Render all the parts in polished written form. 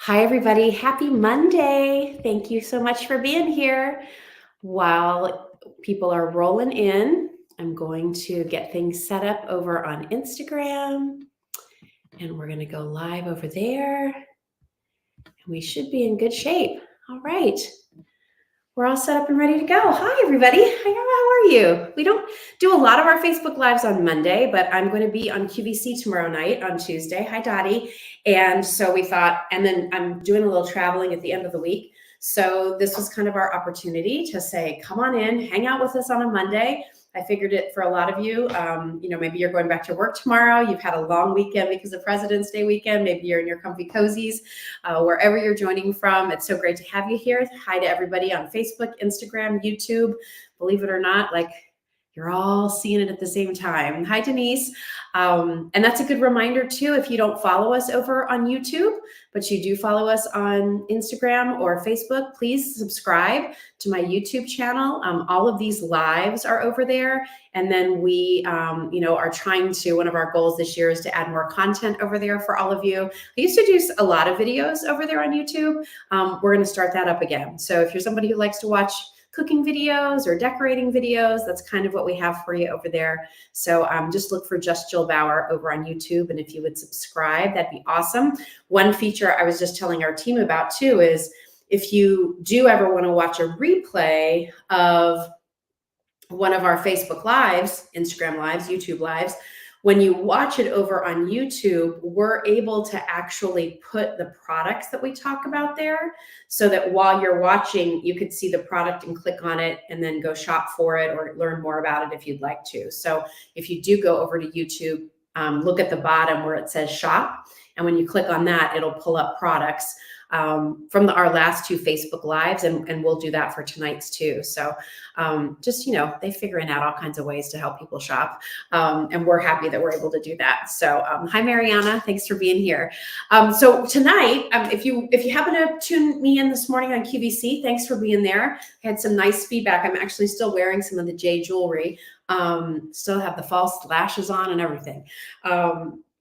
Hi, everybody. Happy Monday. Thank you so much for being here. While people are rolling in, I'm going to get things set up over on Instagram, and we're going to go live over there. And we should be in good shape. All right. We're all set up and ready to go. Hi, everybody. How are you? We don't do a lot of our Facebook Lives on Monday, but I'm going to be on QVC tomorrow night on Tuesday. Hi, Dottie. And so we thought, and then I'm doing a little traveling at the end of the week. So this was kind of our opportunity to say, come on in, hang out with us on a Monday. I figured it for a lot of you, maybe you're going back to work tomorrow. You've had a long weekend because of President's Day weekend. Maybe you're in your comfy cozies, wherever you're joining from. It's so great to have you here. Hi to everybody on Facebook, Instagram, YouTube. Believe it or not, you're all seeing it at the same time. Hi, Denise. And that's a good reminder too, if you don't follow us over on YouTube, but you do follow us on Instagram or Facebook, please subscribe to my YouTube channel. All of these lives are over there. And then we, are trying to, one of our goals this year is to add more content over there for all of you. I used to do a lot of videos over there on YouTube. We're going to start that up again. So if you're somebody who likes to watch cooking videos or decorating videos, that's kind of what we have for you over there. So just look for Just Jill Bauer over on YouTube. And if you would subscribe, that'd be awesome. One feature I was just telling our team about too is if you do ever want to watch a replay of one of our Facebook Lives, Instagram Lives, YouTube Lives, when you watch it over on YouTube, we're able to actually put the products that we talk about there so that while you're watching, you could see the product and click on it and then go shop for it or learn more about it if you'd like to. So if you do go over to YouTube, look at the bottom where it says shop. And when you click on that, it'll pull up products from our last two Facebook Lives, and we'll do that for tonight's too. So they're figuring out all kinds of ways to help people shop, and we're happy that we're able to do that. So hi, Mariana, thanks for being here. So tonight, if you happen to tune me in this morning on QVC, thanks for being there. I had some nice feedback. I'm actually still wearing some of the J jewelry, still have the false lashes on and everything.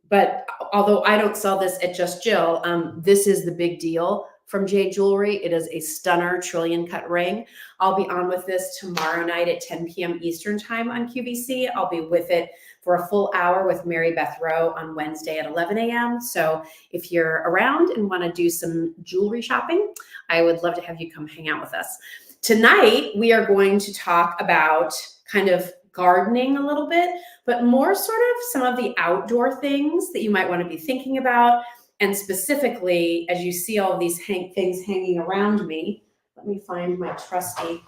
But although I don't sell this at Just Jill, this is the big deal from J Jewelry. It is a stunner trillion cut ring. I'll be on with this tomorrow night at 10 p.m. Eastern time on QVC. I'll be with it for a full hour with Mary Beth Rowe on Wednesday at 11 a.m. So if you're around and want to do some jewelry shopping, I would love to have you come hang out with us. Tonight, we are going to talk about kind of gardening a little bit, but more sort of some of the outdoor things that you might want to be thinking about. And specifically, as you see all of these things hanging around me, let me find my trusty,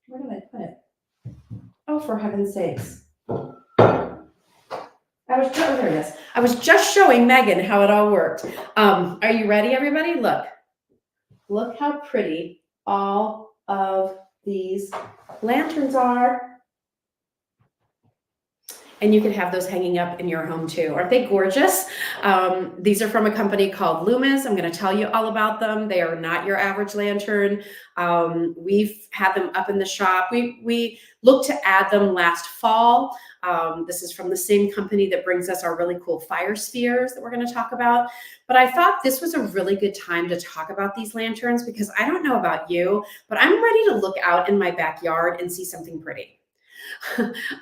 where did I put it? Oh, for heaven's sakes. There it is. I was just showing Megan how it all worked. Are you ready, everybody? Look how pretty all of these lanterns are. And you can have those hanging up in your home too. Aren't they gorgeous? These are from a company called Lumis. I'm going to tell you all about them. They are not your average lantern. We've had them up in the shop. We looked to add them last fall. This is from the same company that brings us our really cool fire spheres that we're going to talk about. But I thought this was a really good time to talk about these lanterns because I don't know about you, but I'm ready to look out in my backyard and see something pretty.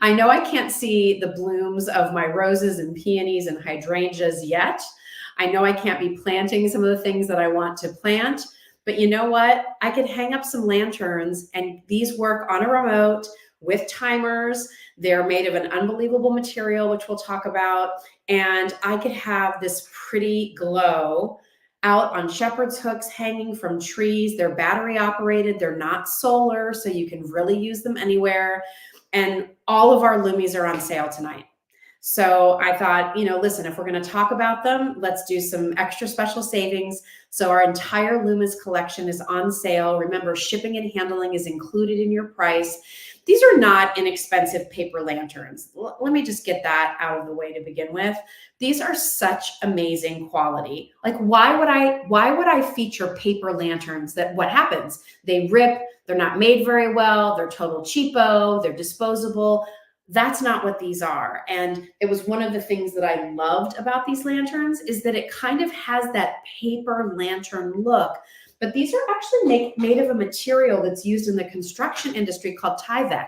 I know I can't see the blooms of my roses and peonies and hydrangeas yet. I know I can't be planting some of the things that I want to plant, but you know what? I could hang up some lanterns and these work on a remote with timers. They're made of an unbelievable material, which we'll talk about. And I could have this pretty glow out on shepherd's hooks hanging from trees. They're battery operated. They're not solar, so you can really use them anywhere. And all of our Lumis are on sale tonight. So I thought, listen, if we're going to talk about them, let's do some extra special savings. So our entire Lumis collection is on sale. Remember, shipping and handling is included in your price. These are not inexpensive paper lanterns. Let me just get that out of the way to begin with. These are such amazing quality. Why would I feature paper lanterns that what happens? They rip, they're not made very well, they're total cheapo, they're disposable. That's not what these are. And it was one of the things that I loved about these lanterns is that it kind of has that paper lantern look. But these are actually made of a material that's used in the construction industry called Tyvek.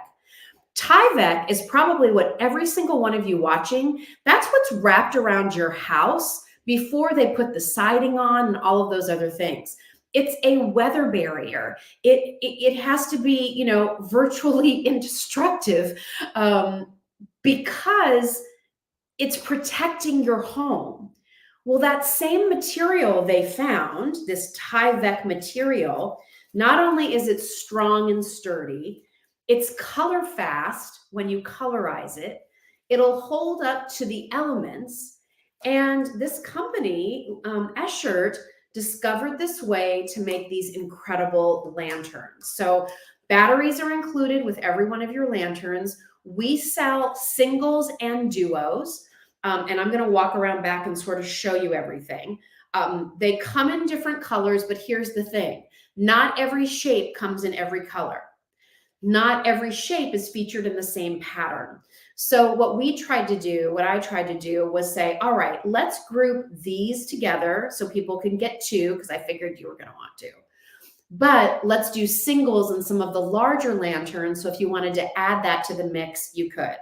Tyvek is probably what every single one of you watching, that's what's wrapped around your house before they put the siding on and all of those other things. It's a weather barrier. It has to be, you know, virtually indestructible because it's protecting your home. Well, that same material they found, this Tyvek material, not only is it strong and sturdy, it's color fast when you colorize it. It'll hold up to the elements. And this company, Eschert, discovered this way to make these incredible lanterns. So batteries are included with every one of your lanterns. We sell singles and duos. And I'm going to walk around back and sort of show you everything. They come in different colors, but here's the thing. Not every shape comes in every color. Not every shape is featured in the same pattern. So what I tried to do was say, all right, let's group these together so people can get two, because I figured you were going to want to. But let's do singles in some of the larger lanterns. So if you wanted to add that to the mix, you could.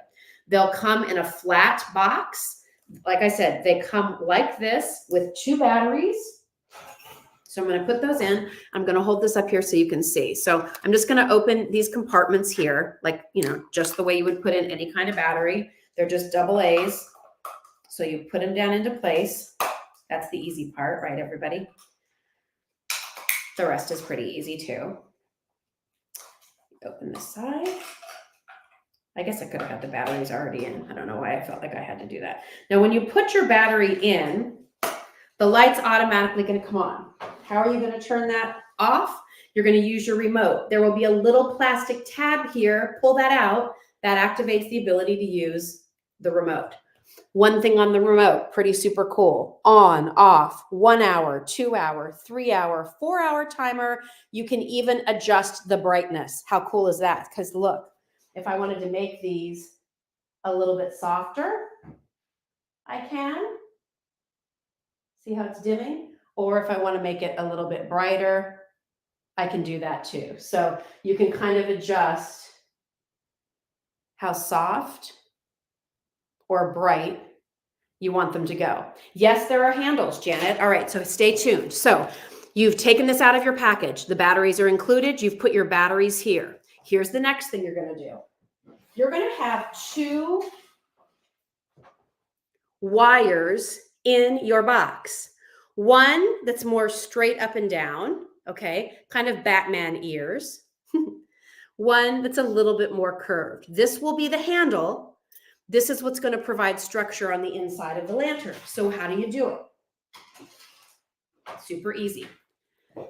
They'll come in a flat box. Like I said, they come like this with two batteries. So I'm going to put those in. I'm going to hold this up here so you can see. So I'm just going to open these compartments here, like, you know, just the way you would put in any kind of battery. They're just double A's. So you put them down into place. That's the easy part, right, everybody? The rest is pretty easy too. Open this side. I guess I could have had the batteries already in. I don't know why I felt like I had to do that. Now, when you put your battery in, the light's automatically going to come on. How are you going to turn that off? You're going to use your remote. There will be a little plastic tab here. Pull that out. That activates the ability to use the remote. One thing on the remote, pretty super cool. On, off, 1 hour, 2 hour, 3 hour, 4 hour timer. You can even adjust the brightness. How cool is that? Because look, if I wanted to make these a little bit softer, I can. See how it's dimming? Or if I want to make it a little bit brighter, I can do that too. So you can kind of adjust how soft or bright you want them to go. Yes, there are handles, Janet. All right, so stay tuned. So you've taken this out of your package. The batteries are included. You've put your batteries here. Here's the next thing you're going to do. You're going to have two wires in your box. One that's more straight up and down, okay, kind of Batman ears. One that's a little bit more curved. This will be the handle. This is what's going to provide structure on the inside of the lantern. So how do you do it? Super easy.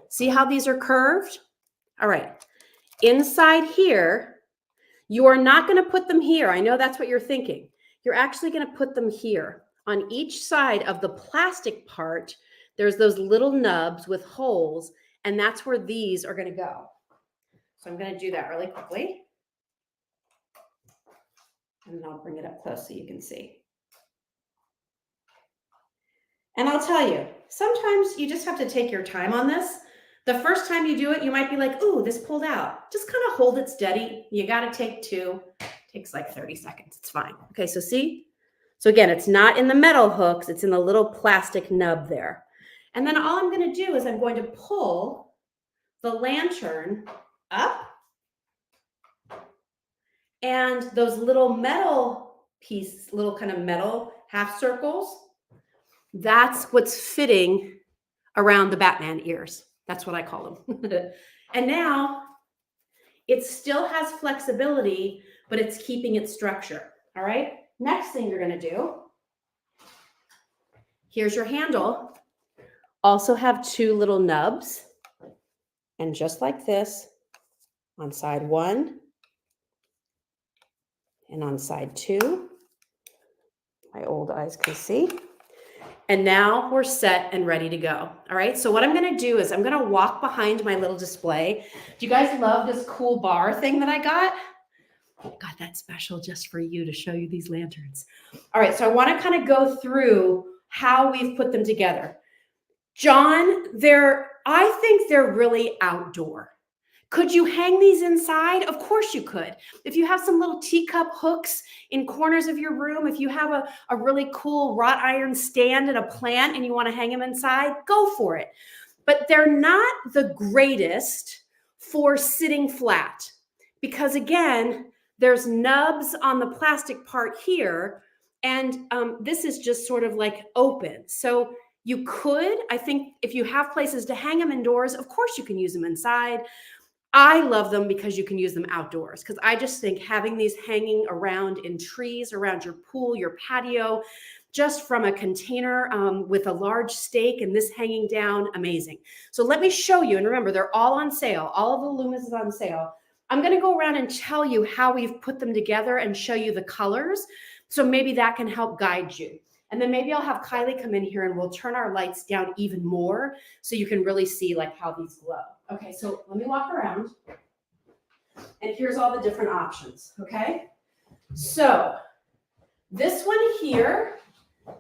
See how these are curved? All right. Inside here, you are not going to put them here. I know that's what you're thinking. You're actually going to put them here. On each side of the plastic part, there's those little nubs with holes, and that's where these are going to go. So I'm going to do that really quickly. And then I'll bring it up close so you can see. And I'll tell you, sometimes you just have to take your time on this. The first time you do it, you might be like, ooh, this pulled out. Just kind of hold it steady. You got to take two. It takes like 30 seconds. It's fine. Okay, so see? So again, it's not in the metal hooks. It's in the little plastic nub there. And then all I'm going to do is I'm going to pull the lantern up. And those little metal pieces, little kind of metal half circles, that's what's fitting around the Batman ears. That's what I call them. And now it still has flexibility, but it's keeping its structure. All right. Next thing you're going to do, here's your handle. Also have two little nubs. And just like this, on side one and on side two, my old eyes can see. And now we're set and ready to go. All right. So what I'm going to do is I'm going to walk behind my little display. Do you guys love this cool bar thing that I got? Got that special just for you to show you these lanterns. All right, so I want to kind of go through how we've put them together. John, I think they're really outdoor. Could you hang these inside? Of course you could. If you have some little teacup hooks in corners of your room, if you have a really cool wrought iron stand and a plant and you want to hang them inside, go for it. But they're not the greatest for sitting flat because, again, there's nubs on the plastic part here, and this is just sort of like open. So you could, I think, if you have places to hang them indoors, of course you can use them inside. I love them because you can use them outdoors, because I just think having these hanging around in trees, around your pool, your patio, just from a container with a large stake and this hanging down, amazing. So let me show you, and remember, they're all on sale. All of the Lumis is on sale. I'm gonna go around and tell you how we've put them together and show you the colors. So maybe that can help guide you. And then maybe I'll have Kylie come in here and we'll turn our lights down even more so you can really see like how these glow. Okay, so let me walk around. And here's all the different options, okay? So this one here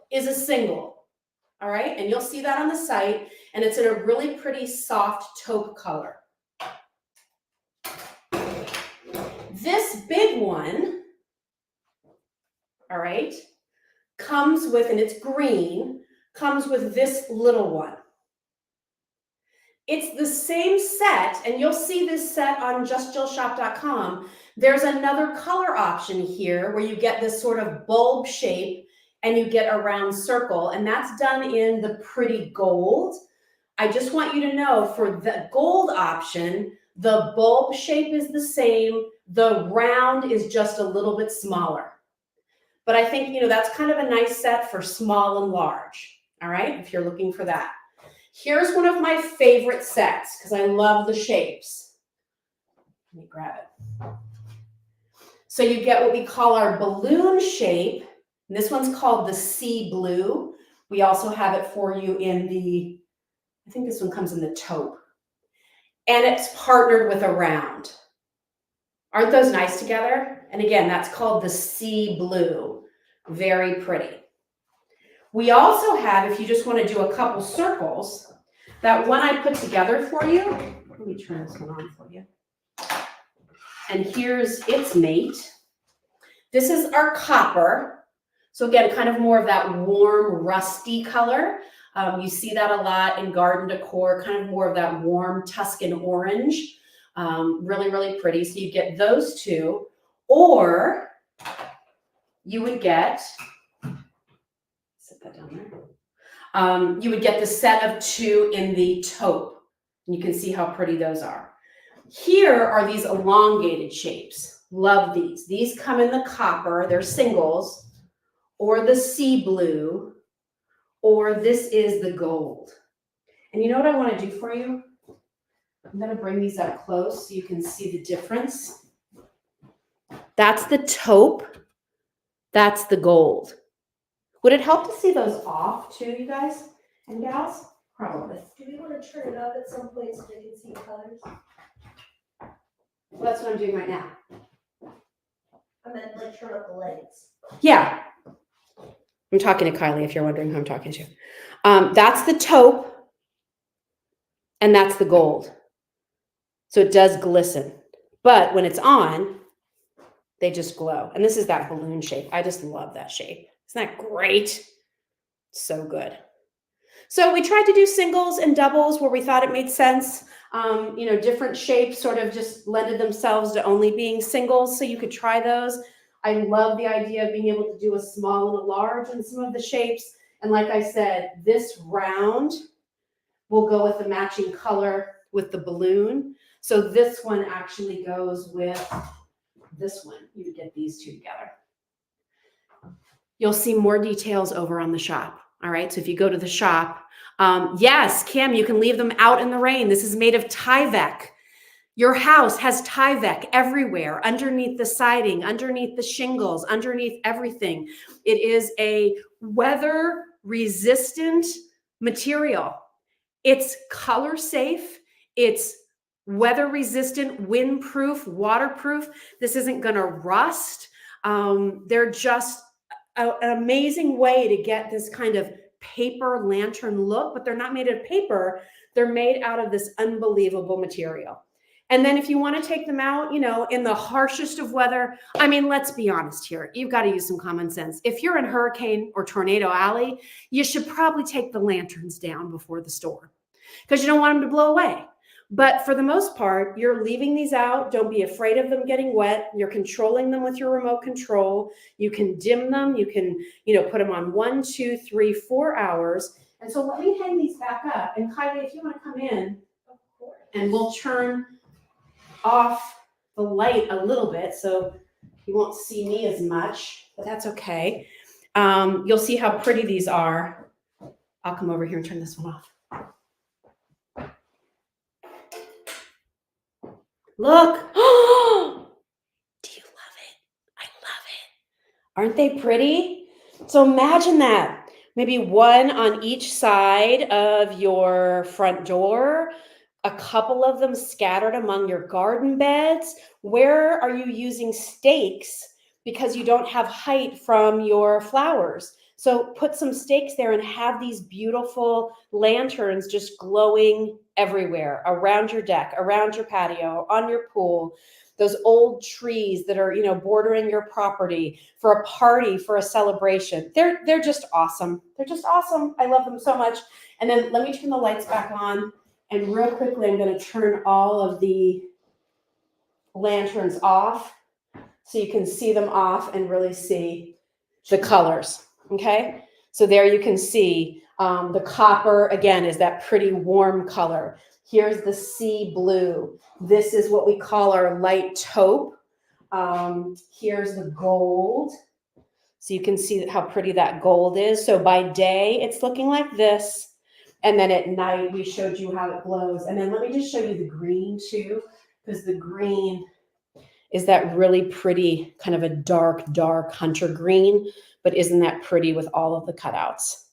is a single, all right? And you'll see that on the site, and it's in a really pretty soft taupe color. This big one, all right, comes with, and it's green, comes with this little one. It's the same set, and you'll see this set on justjillshop.com. There's another color option here where you get this sort of bulb shape and you get a round circle, and that's done in the pretty gold. I just want you to know for the gold option, the bulb shape is the same, the round is just a little bit smaller. But I think, you know, that's kind of a nice set for small and large, all right, if you're looking for that. Here's one of my favorite sets because I love the shapes. Let me grab it. So you get what we call our balloon shape. And this one's called the sea blue. We also have it for you in the, I think this one comes in the taupe. And it's partnered with a round. Aren't those nice together? And again, that's called the sea blue. Very pretty. We also have, if you just want to do a couple circles, that one I put together for you. Let me turn this one on for you. And here's its mate. This is our copper. So again, kind of more of that warm, rusty color. You see that a lot in garden decor, kind of more of that warm Tuscan orange. Really, really pretty. So you get those two. Or you would get, set that down there. You would get the set of two in the taupe. And you can see how pretty those are. Here are these elongated shapes. Love these. These come in the copper. They're singles. Or the sea blue. Or this is the gold. And you know what I want to do for you? I'm going to bring these up close so you can see the difference. That's the taupe. That's the gold. Would it help to see those off too, you guys and gals? Probably. Do we want to turn it up at some point so they can see the colors? Well, that's what I'm doing right now. I meant like turn up the lights. Yeah. I'm talking to Kylie if you're wondering who I'm talking to. That's the taupe and that's the gold. So it does glisten. But when it's on, they just glow. And this is that balloon shape. I just love that shape. Isn't that great? So good. So we tried to do singles and doubles where we thought it made sense. You know, different shapes sort of just lended themselves to only being singles. So you could try those. I love the idea of being able to do a small and a large in some of the shapes. And like I said, this round will go with the matching color with the balloon. So this one actually goes with this one. You would get these two together. You'll see more details over on the shop. All right, so if you go to the shop, yes, Kim, you can leave them out in the rain. This is made of Tyvek. Your house has Tyvek everywhere, underneath the siding, underneath the shingles, underneath everything. It is a weather-resistant material. It's color safe. It's weather resistant, windproof, waterproof. This isn't going to rust. They're just an amazing way to get this kind of paper lantern look, but they're not made of paper. They're made out of this unbelievable material. And then if you want to take them out, you know, in the harshest of weather, I mean, let's be honest here. You've got to use some common sense. If you're in Hurricane or Tornado Alley, you should probably take the lanterns down before the storm because you don't want them to blow away. But for the most part, you're leaving these out. Don't be afraid of them getting wet. You're controlling them with your remote control. You can dim them. You can, you know, put them on 1, 2, 3, 4 hours. And so let me hang these back up. And Kylie, if you want to come in, and we'll turn off the light a little bit so you won't see me as much, but that's okay. You'll see how pretty these are. I'll come over here and turn this one off. Look. Do you love it? I love it. Aren't they pretty? So imagine that. Maybe one on each side of your front door, a couple of them scattered among your garden beds. Where are you using stakes because you don't have height from your flowers? So put some stakes there and have these beautiful lanterns just glowing everywhere, around your deck, around your patio, on your pool, those old trees that are, you know, bordering your property for a party, for a celebration. They're just awesome. They're just awesome. I love them so much. And then let me turn the lights back on. And real quickly, I'm going to turn all of the lanterns off so you can see them off and really see the colors. Okay, so there you can see the copper, again, is that pretty warm color. Here's the sea blue. This is what we call our light taupe. Here's the gold. So you can see how pretty that gold is. So by day, it's looking like this. And then at night, we showed you how it glows. And then let me just show you the green too, because the green is that really pretty kind of a dark, dark hunter green. But isn't that pretty with all of the cutouts?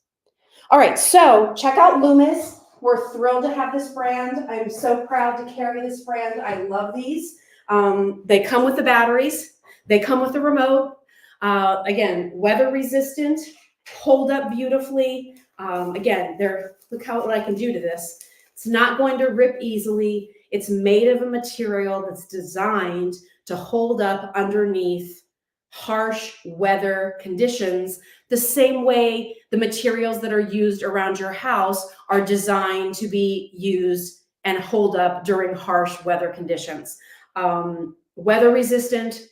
All right, so check out Lumis. We're thrilled to have this brand. I'm so proud to carry this brand. I love these. They come with the batteries. They come with the remote. Again, weather resistant, hold up beautifully. Again, look what I can do to this. It's not going to rip easily. It's made of a material that's designed to hold up underneath harsh weather conditions, the same way the materials that are used around your house are designed to be used and hold up during harsh weather conditions. Weather resistant,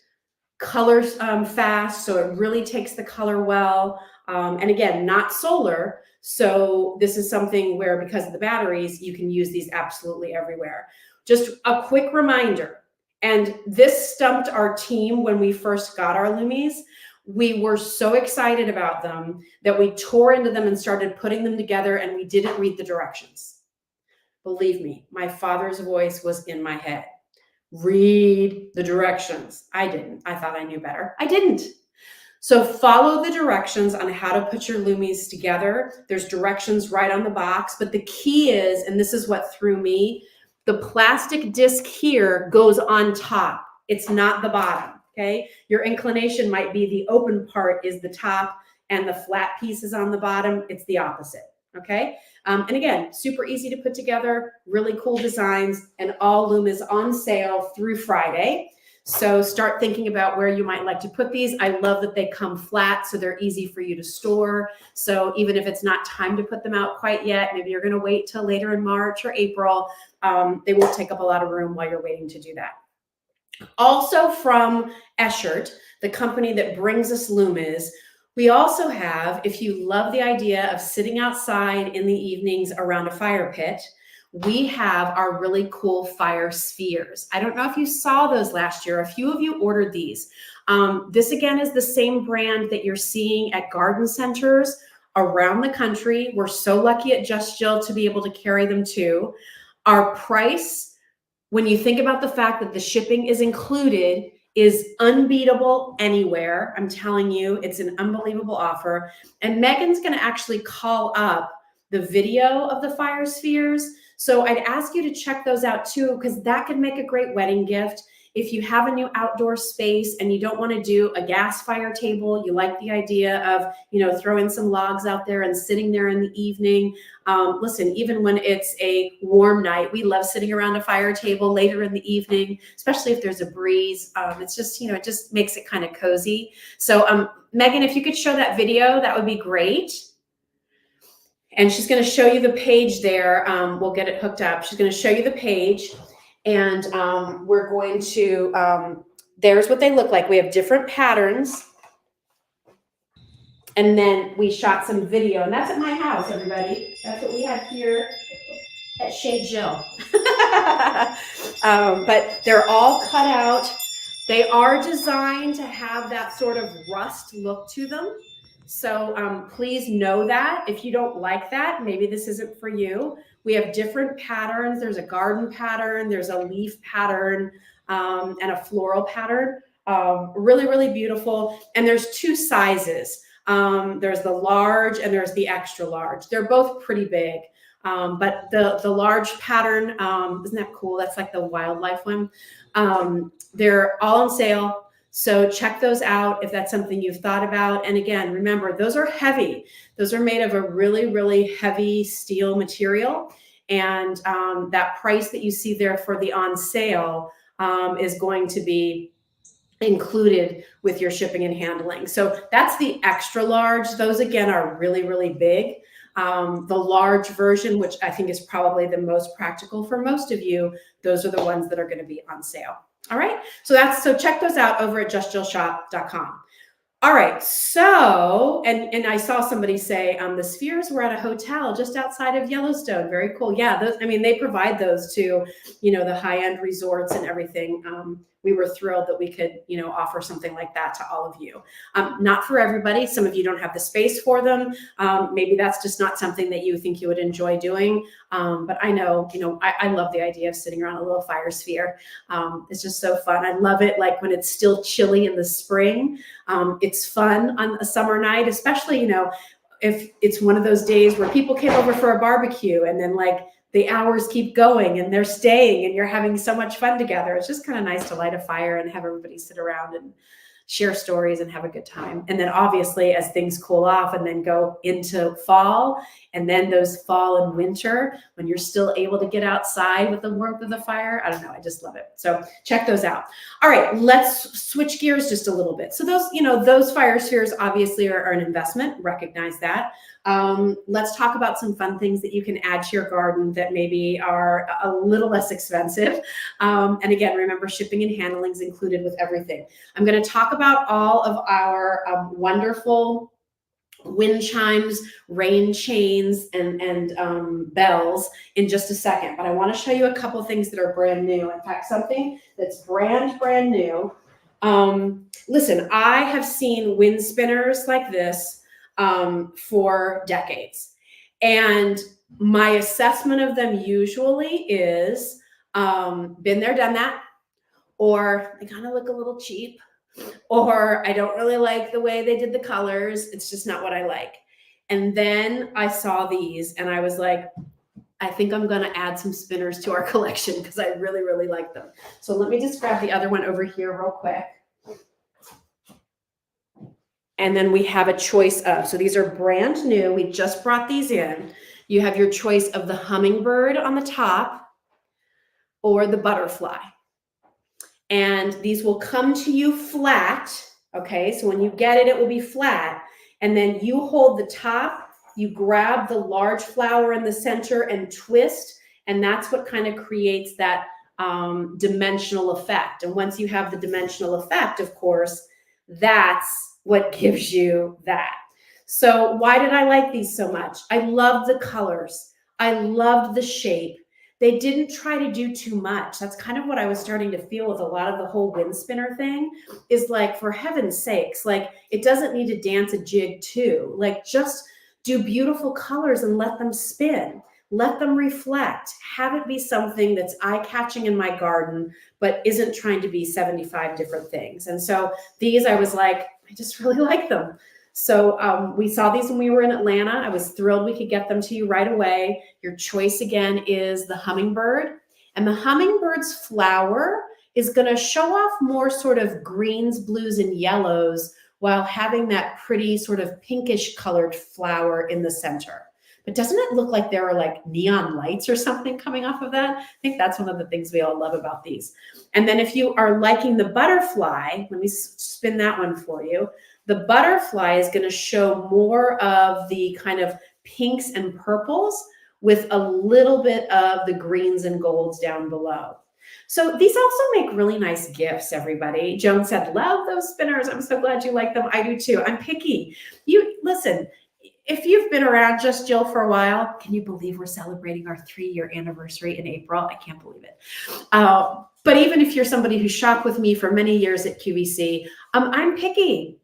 colors fast, so it really takes the color well. And again, not solar. So this is something where, because of the batteries, you can use these absolutely everywhere. Just a quick reminder, and this stumped our team when we first got our Lumis. We were so excited about them that we tore into them and started putting them together, and we didn't read the directions. Believe me, my father's voice was in my head. Read the directions. I didn't. I thought I knew better. I didn't. So follow the directions on how to put your Lumis together. There's directions right on the box, but the key is, and this is what threw me, the plastic disc here goes on top. It's not the bottom, okay? Your inclination might be the open part is the top and the flat piece is on the bottom. It's the opposite, okay? And again, super easy to put together, really cool designs, and all Lumis on sale through Friday. So start thinking about where you might like to put these. I love that they come flat, so they're easy for you to store. So even if it's not time to put them out quite yet, maybe you're going to wait till later in March or April, they won't take up a lot of room while you're waiting to do that. Also from Eschert, the company that brings us Lumis, we also have, if you love the idea of sitting outside in the evenings around a fire pit, we have our really cool fire spheres. I don't know if you saw those last year. A few of you ordered these. This again is the same brand that you're seeing at garden centers around the country. We're so lucky at Just Jill to be able to carry them too. Our price, when you think about the fact that the shipping is included, is unbeatable anywhere. I'm telling you, it's an unbelievable offer. And Megan's going to actually call up the video of the fire spheres So I'd ask you to check those out too, because that could make a great wedding gift. If you have a new outdoor space and you don't want to do a gas fire table, you like the idea of, throwing some logs out there and sitting there in the evening. Listen, even when it's a warm night, we love sitting around a fire table later in the evening, especially if there's a breeze. It's just, it just makes it kind of cozy. So Megan, if you could show that video, that would be great. And she's going to show you the page there. We'll get it hooked up. She's going to show you the page. And we're going to, there's what they look like. We have different patterns. And then we shot some video. And that's at my house, everybody. That's what we have here at Chez Jill. But they're all cut out. They are designed to have that sort of rust look to them. So please know that. If you don't like that, maybe this isn't for you. We have different patterns. There's a garden pattern, there's a leaf pattern, and a floral pattern. Really, really beautiful. And there's two sizes. There's the large and there's the extra large. They're both pretty big. But the large pattern, isn't that cool? That's like the wildlife one. They're all on sale. So check those out if that's something you've thought about. And again, remember, those are heavy. Those are made of a really, really heavy steel material. And that price that you see there for the on sale is going to be included with your shipping and handling. So that's the extra large. Those again are really, really big. The large version, which I think is probably the most practical for most of you, those are the ones that are going to be on sale. All right. So check those out over at justjillshop.com. All right. So, and I saw somebody say, the spheres were at a hotel just outside of Yellowstone. Very cool. Yeah. Those, they provide those to, the high-end resorts and everything. We were thrilled that we could, offer something like that to all of you. Not for everybody. Some of you don't have the space for them. Maybe that's just not something that you think you would enjoy doing. But I know, I love the idea of sitting around a little fire sphere. It's just so fun. I love it. Like when it's still chilly in the spring, it's fun on a summer night, especially, if it's one of those days where people came over for a barbecue and then like the hours keep going and they're staying and you're having so much fun together. It's just kind of nice to light a fire and have everybody sit around and share stories and have a good time. And then obviously as things cool off and then go into fall, and then those fall and winter, when you're still able to get outside with the warmth of the fire, I don't know, I just love it. So check those out. All right, let's switch gears just a little bit. So those fire spheres obviously are an investment, recognize that. Let's talk about some fun things that you can add to your garden that maybe are a little less expensive. And again, remember, shipping and handling is included with everything. I'm going to talk about all of our wonderful wind chimes, rain chains, and bells in just a second. But I want to show you a couple things that are brand new. In fact, something that's brand new. Listen, I have seen wind spinners like this for decades. And my assessment of them usually is been there, done that, or they kind of look a little cheap, or I don't really like the way they did the colors. It's just not what I like. And then I saw these and I was like, I think I'm going to add some spinners to our collection because I really, really like them. So let me just grab the other one over here real quick. And then we have a choice of, so these are brand new. We just brought these in. You have your choice of the hummingbird on the top or the butterfly. And these will come to you flat. Okay, so when you get it, it will be flat. And then you hold the top, you grab the large flower in the center and twist. And that's what kind of creates that dimensional effect. And once you have the dimensional effect, of course, that's what gives you that. So why did I like these so much? I loved the colors. I loved the shape. They didn't try to do too much. That's kind of what I was starting to feel with a lot of the whole wind spinner thing is like, for heaven's sakes, like it doesn't need to dance a jig too. Like just do beautiful colors and let them spin. Let them reflect. Have it be something that's eye-catching in my garden, but isn't trying to be 75 different things. And so these, I was like, I just really like them. So we saw these when we were in Atlanta. I was thrilled we could get them to you right away. Your choice again is the hummingbird. And the hummingbird's flower is going to show off more sort of greens, blues, and yellows while having that pretty sort of pinkish colored flower in the center. But doesn't it look like there are like neon lights or something coming off of that? I think that's one of the things we all love about these. And then if you are liking the butterfly, let me spin that one for you. The butterfly is going to show more of the kind of pinks and purples with a little bit of the greens and golds down below. So these also make really nice gifts, everybody. Joan said, love those spinners. I'm so glad you like them. I do too. I'm picky. You listen, if you've been around Just Jill for a while, can you believe we're celebrating our 3-year anniversary in April? I can't believe it. But even if you're somebody who shopped with me for many years at QVC, I'm picky.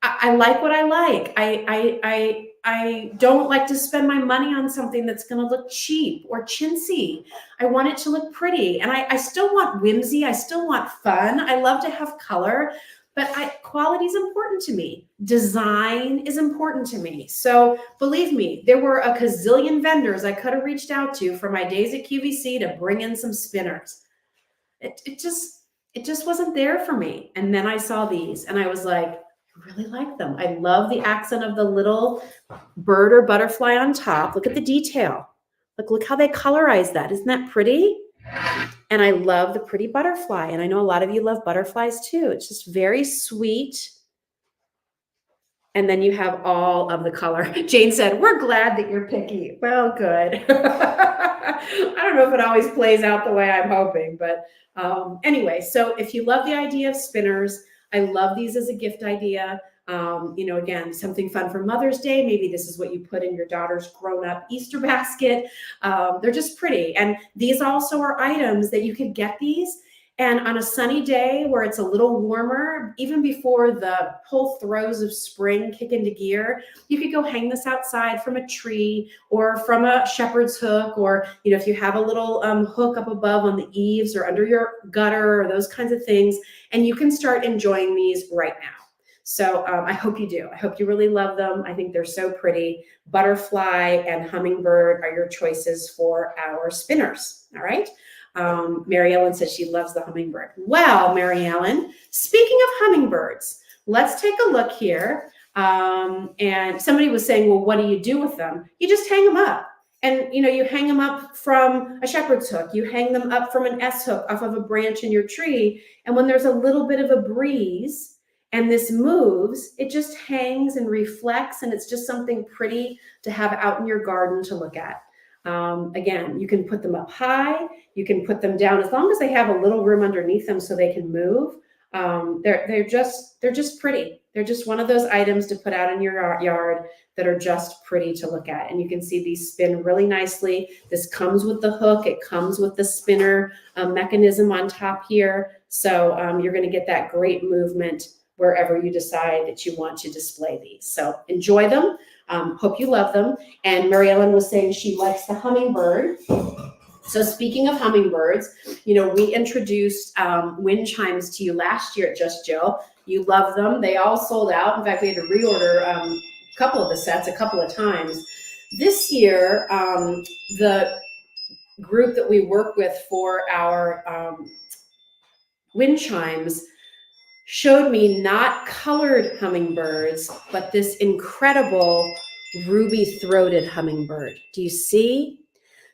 I like what I like. I don't like to spend my money on something that's going to look cheap or chintzy. I want it to look pretty. And I still want whimsy. I still want fun. I love to have color, but quality is important to me. Design is important to me. So believe me, there were a gazillion vendors I could have reached out to for my days at QVC to bring in some spinners. It just wasn't there for me. And then I saw these and I was like, I really like them. I love the accent of the little bird or butterfly on top. Look at the detail. Look how they colorize that. Isn't that pretty? And I love the pretty butterfly. And I know a lot of you love butterflies too. It's just very sweet. And then you have all of the color. Jane said, we're glad that you're picky. Well, good. I don't know if it always plays out the way I'm hoping, but anyway, so if you love the idea of spinners, I love these as a gift idea. Again, something fun for Mother's Day. Maybe this is what you put in your daughter's grown-up Easter basket. They're just pretty. And these also are items that you could get these. And on a sunny day where it's a little warmer, even before the whole throes of spring kick into gear, you could go hang this outside from a tree or from a shepherd's hook, or if you have a little hook up above on the eaves or under your gutter or those kinds of things, and you can start enjoying these right now. So I hope you do. I hope you really love them. I think they're so pretty. Butterfly and hummingbird are your choices for our spinners. All right. Mary Ellen says she loves the hummingbird. Well, Mary Ellen, speaking of hummingbirds, let's take a look here. And somebody was saying, well, what do you do with them? You just hang them up. And, you hang them up from a shepherd's hook. You hang them up from an S hook off of a branch in your tree. And when there's a little bit of a breeze and this moves, it just hangs and reflects. And it's just something pretty to have out in your garden to look at. Again, you can put them up high, you can put them down, as long as they have a little room underneath them so they can move. They're just pretty. They're just one of those items to put out in your yard that are just pretty to look at. And you can see these spin really nicely. This comes with the hook. It comes with the spinner mechanism on top here. So you're going to get that great movement wherever you decide that you want to display these. So enjoy them. Hope you love them. And Mary Ellen was saying she likes the hummingbird. So speaking of hummingbirds, we introduced wind chimes to you last year at Just Jill. You love them. They all sold out. In fact, we had to reorder a couple of the sets a couple of times. This year, the group that we work with for our wind chimes showed me not colored hummingbirds, but this incredible ruby-throated hummingbird. Do you see?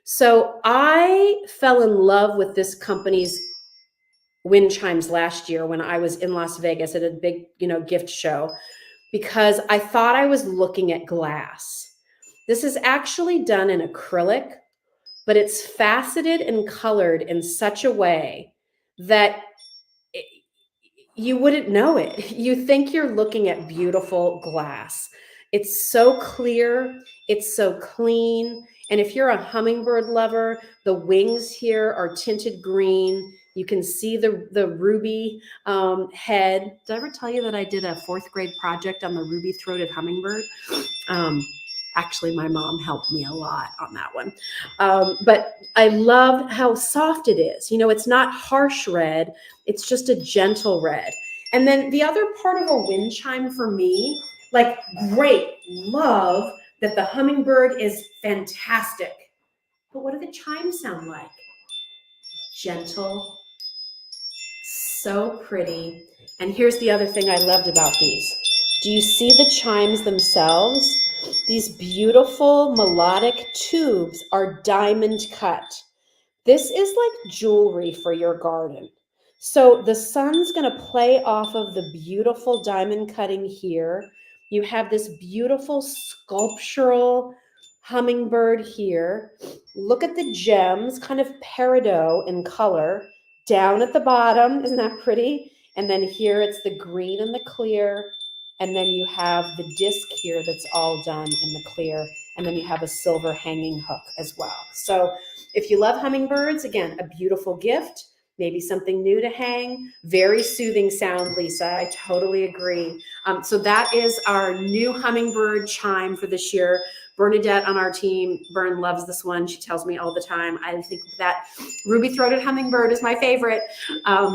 So I fell in love with this company's wind chimes last year when I was in Las Vegas at a big, gift show, because I thought I was looking at glass. This is actually done in acrylic, but it's faceted and colored in such a way that you wouldn't know it. You think you're looking at beautiful glass. It's so clear, it's so clean. And if you're a hummingbird lover, the wings here are tinted green. You can see the ruby head. Did I ever tell you that I did a 4th grade project on the ruby-throated hummingbird? Actually, my mom helped me a lot on that one. But I love how soft it is. It's not harsh red. It's just a gentle red. And then the other part of a wind chime for me Like, great, love that the hummingbird is fantastic. But what do the chimes sound like? Gentle, so pretty. And here's the other thing I loved about these. Do you see the chimes themselves? These beautiful melodic tubes are diamond cut. This is like jewelry for your garden. So the sun's going to play off of the beautiful diamond cutting here. You have this beautiful sculptural hummingbird here. Look at the gems, kind of peridot in color, down at the bottom. Isn't that pretty? And then here it's the green and the clear. And then you have the disc here that's all done in the clear. And then you have a silver hanging hook as well. So if you love hummingbirds, again, a beautiful gift, maybe something new to hang. Very soothing sound, Lisa. I totally agree. So that is our new hummingbird chime for this year. Bernadette on our team, Bern loves this one. She tells me all the time. I think that ruby-throated hummingbird is my favorite.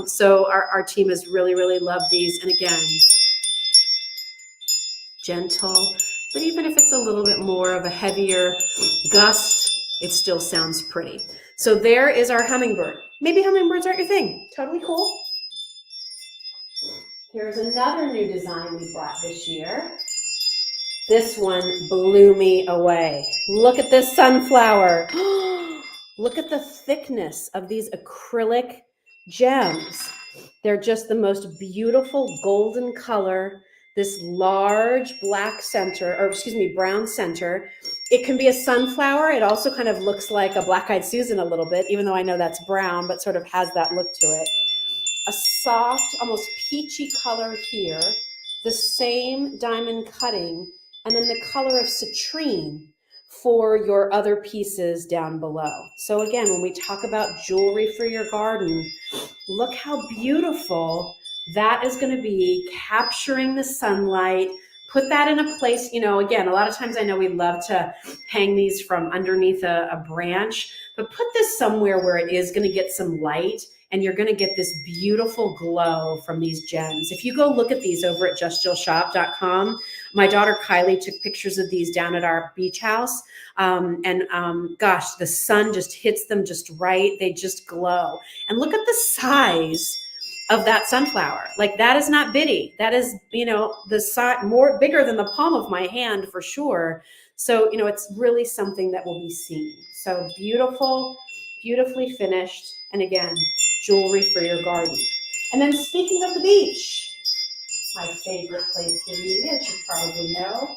So our team has really, really loved these. And again, gentle, but even if it's a little bit more of a heavier gust, it still sounds pretty. So there is our hummingbird. Maybe hummingbirds aren't your thing. Totally cool. Here's another new design we brought this year. This one blew me away. Look at this sunflower. Look at the thickness of these acrylic gems. They're just the most beautiful golden color. This large black center, or excuse me, brown center. It can be a sunflower. It also kind of looks like a black-eyed Susan a little bit, even though I know that's brown, but sort of has that look to it. A soft, almost peachy color here. The same diamond cutting, and then the color of citrine for your other pieces down below. So again, when we talk about jewelry for your garden, look how beautiful that is going to be, capturing the sunlight. Put that in a place, again, a lot of times I know we love to hang these from underneath a branch, but put this somewhere where it is going to get some light and you're going to get this beautiful glow from these gems. If you go look at these over at justjillshop.com, my daughter Kylie took pictures of these down at our beach house. Gosh, the sun just hits them just right. They just glow. And look at the size of that sunflower. Like, that is not bitty. That is, the size more bigger than the palm of my hand for sure. So, it's really something that will be seen. So beautiful, beautifully finished. And again, jewelry for your garden. And then speaking of the beach, my favorite place to be, as you probably know,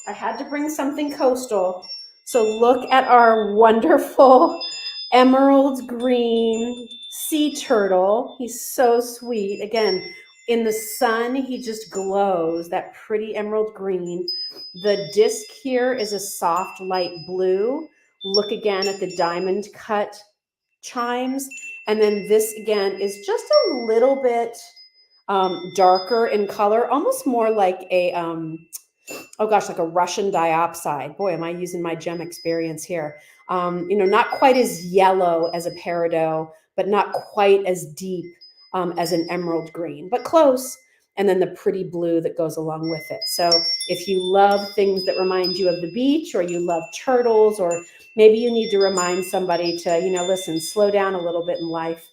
I had to bring something coastal. So look at our wonderful emerald green sea turtle. He's so sweet. Again, in the sun, he just glows, that pretty emerald green. The disc here is a soft light blue. Look again at the diamond cut chimes. And then this again is just a little bit darker in color, almost more like a, like a Russian diopside. Boy, am I using my gem experience here. Not quite as yellow as a peridot, but not quite as deep as an emerald green, but close. And then the pretty blue that goes along with it. So if you love things that remind you of the beach, or you love turtles, or maybe you need to remind somebody to, listen, slow down a little bit in life.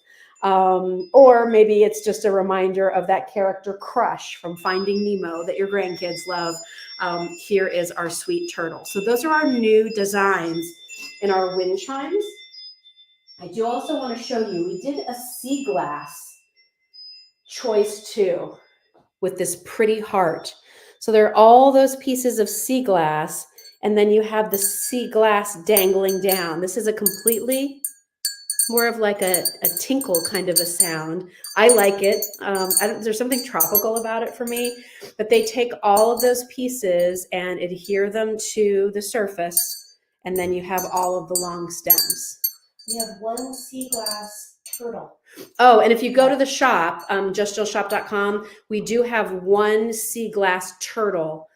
Or maybe it's just a reminder of that character Crush from Finding Nemo that your grandkids love. Here is our sweet turtle. So those are our new designs in our wind chimes. I do also want to show you, we did a sea glass choice too with this pretty heart. So there are all those pieces of sea glass, and then you have the sea glass dangling down. This is a completely more of like a tinkle kind of a sound. I like it. There's something tropical about it for me, but they take all of those pieces and adhere them to the surface, and then you have all of the long stems. We have one sea glass turtle. Oh, and if you go to the shop, justjillshop.com, we do have one sea glass turtle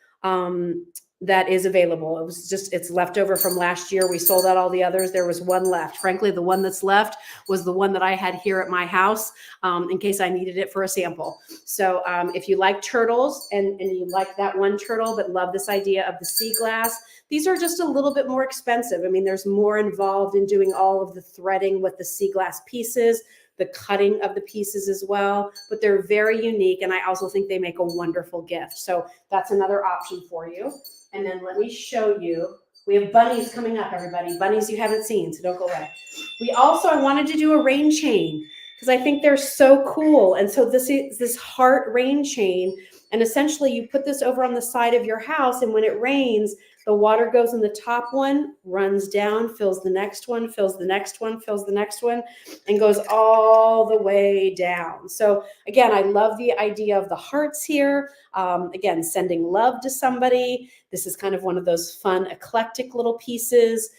that is available. It was just, it's leftover from last year. We sold out all the others. There was one left. Frankly, the one that's left was the one that I had here at my house in case I needed it for a sample. So if you like turtles and you like that one turtle, but love this idea of the sea glass, these are just a little bit more expensive. I mean, there's more involved in doing all of the threading with the sea glass pieces, the cutting of the pieces as well, but they're very unique. And I also think they make a wonderful gift. So that's another option for you. And then let me show you, we have bunnies coming up, everybody. Bunnies you haven't seen, so don't go away. We also, I wanted to do a rain chain because I think they're so cool. And so this is this heart rain chain. And essentially you put this over on the side of your house, and when it rains, the water goes in the top one, runs down, fills the next one, fills the next one, fills the next one, and goes all the way down. So again, I love the idea of the hearts here. Again, sending love to somebody. This is kind of one of those fun, eclectic little pieces.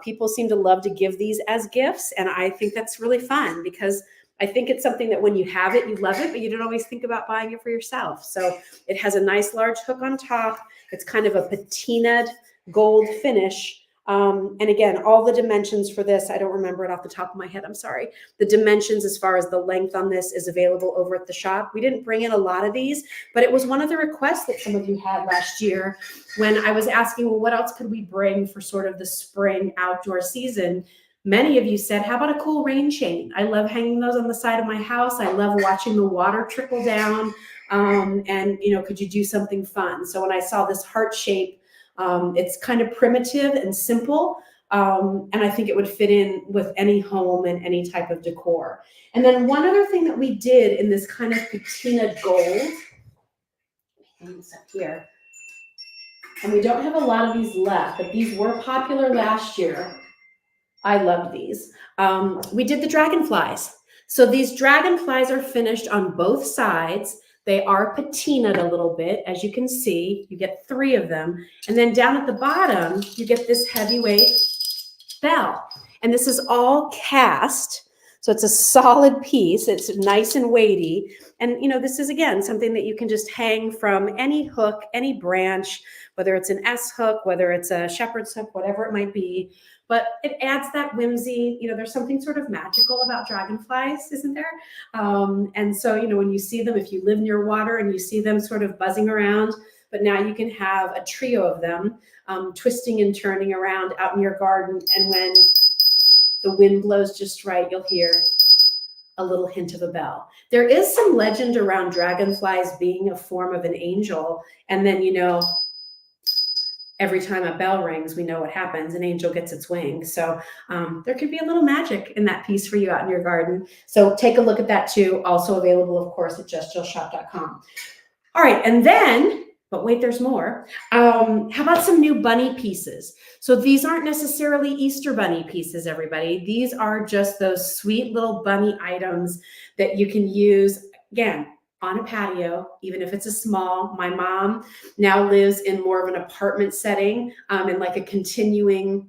People seem to love to give these as gifts, and I think that's really fun because I think it's something that when you have it, you love it, but you don't always think about buying it for yourself. So it has a nice large hook on top. It's kind of a patinaed gold finish. And again, all the dimensions for this, I don't remember it off the top of my head, I'm sorry. The dimensions as far as the length on this is available over at the shop. We didn't bring in a lot of these, but it was one of the requests that some of you had last year when I was asking, well, what else could we bring for sort of the spring outdoor season? Many of you said, how about a cool rain chain? I love hanging those on the side of my house. I love watching the water trickle down. And, you know, could you do something fun? So when I saw this heart shape, it's kind of primitive and simple. And I think it would fit in with any home and any type of decor. And then one other thing that we did in this kind of patina gold, hang this up here, and we don't have a lot of these left, but these were popular last year. I love these. We did the dragonflies. So these dragonflies are finished on both sides. They are patinaed a little bit. As you can see, you get 3 of them. And then down at the bottom, you get this heavyweight bell. And this is all cast. So it's a solid piece. It's nice and weighty. And, you know, this is, again, something that you can just hang from any hook, any branch, whether it's an S hook, whether it's a shepherd's hook, whatever it might be. But it adds that whimsy. You know, there's something sort of magical about dragonflies, isn't there? And so, you know, when you see them, if you live near water and you see them sort of buzzing around, but now you can have a trio of them twisting and turning around out in your garden. And when the wind blows just right, you'll hear a little hint of a bell. There is some legend around dragonflies being a form of an angel. And then, you know, every time a bell rings, we know what happens. An angel gets its wings. So there could be a little magic in that piece for you out in your garden. So take a look at that too. Also available, of course, at justjillshop.com. All right, and then, but wait, there's more. How about some new bunny pieces? So these aren't necessarily Easter bunny pieces, everybody. These are just those sweet little bunny items that you can use, again, on a patio, even if it's a small. My mom now lives in more of an apartment setting and like a continuing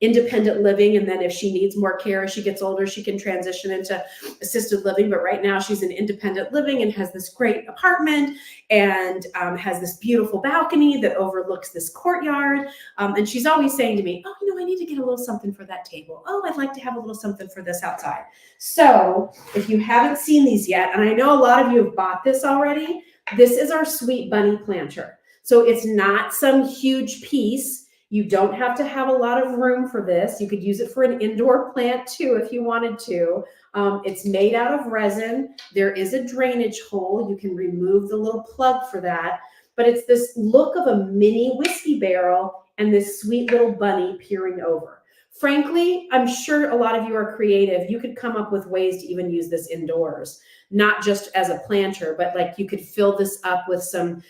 independent living. And then if she needs more care as she gets older, she can transition into assisted living. But right now she's in independent living and has this great apartment and has this beautiful balcony that overlooks this courtyard. And she's always saying to me, oh, you know, I need to get a little something for that table. Oh, I'd like to have a little something for this outside. So if you haven't seen these yet, and I know a lot of you have bought this already, this is our Sweet Bunny planter. So it's not some huge piece. You don't have to have a lot of room for this. You could use it for an indoor plant too if you wanted to. It's made out of resin. There is a drainage hole. You can remove the little plug for that. But it's this look of a mini whiskey barrel and this sweet little bunny peering over. Frankly, I'm sure a lot of you are creative. You could come up with ways to even use this indoors, not just as a planter, but like you could fill this up with some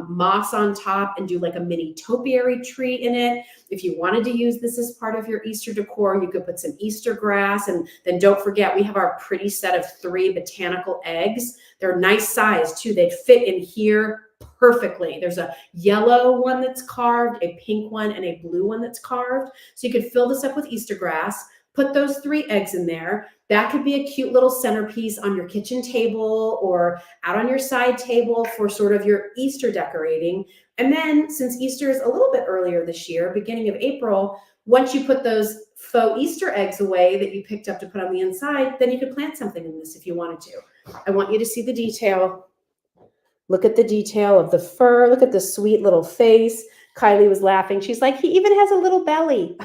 moss on top and do like a mini topiary tree in it. If you wanted to use this as part of your Easter decor, you could put some Easter grass. And then don't forget, we have our pretty set of 3 botanical eggs. They're nice size too. They'd fit in here perfectly. There's a yellow one that's carved, a pink one, and a blue one that's carved. So you could fill this up with Easter grass, Put those 3 eggs in there. That could be a cute little centerpiece on your kitchen table or out on your side table for sort of your Easter decorating. And then since Easter is a little bit earlier this year, beginning of April, once you put those faux Easter eggs away that you picked up to put on the inside, then you could plant something in this if you wanted to. I want you to see the detail. Look at the detail of the fur. Look at the sweet little face. Kylie was laughing. She's like, he even has a little belly.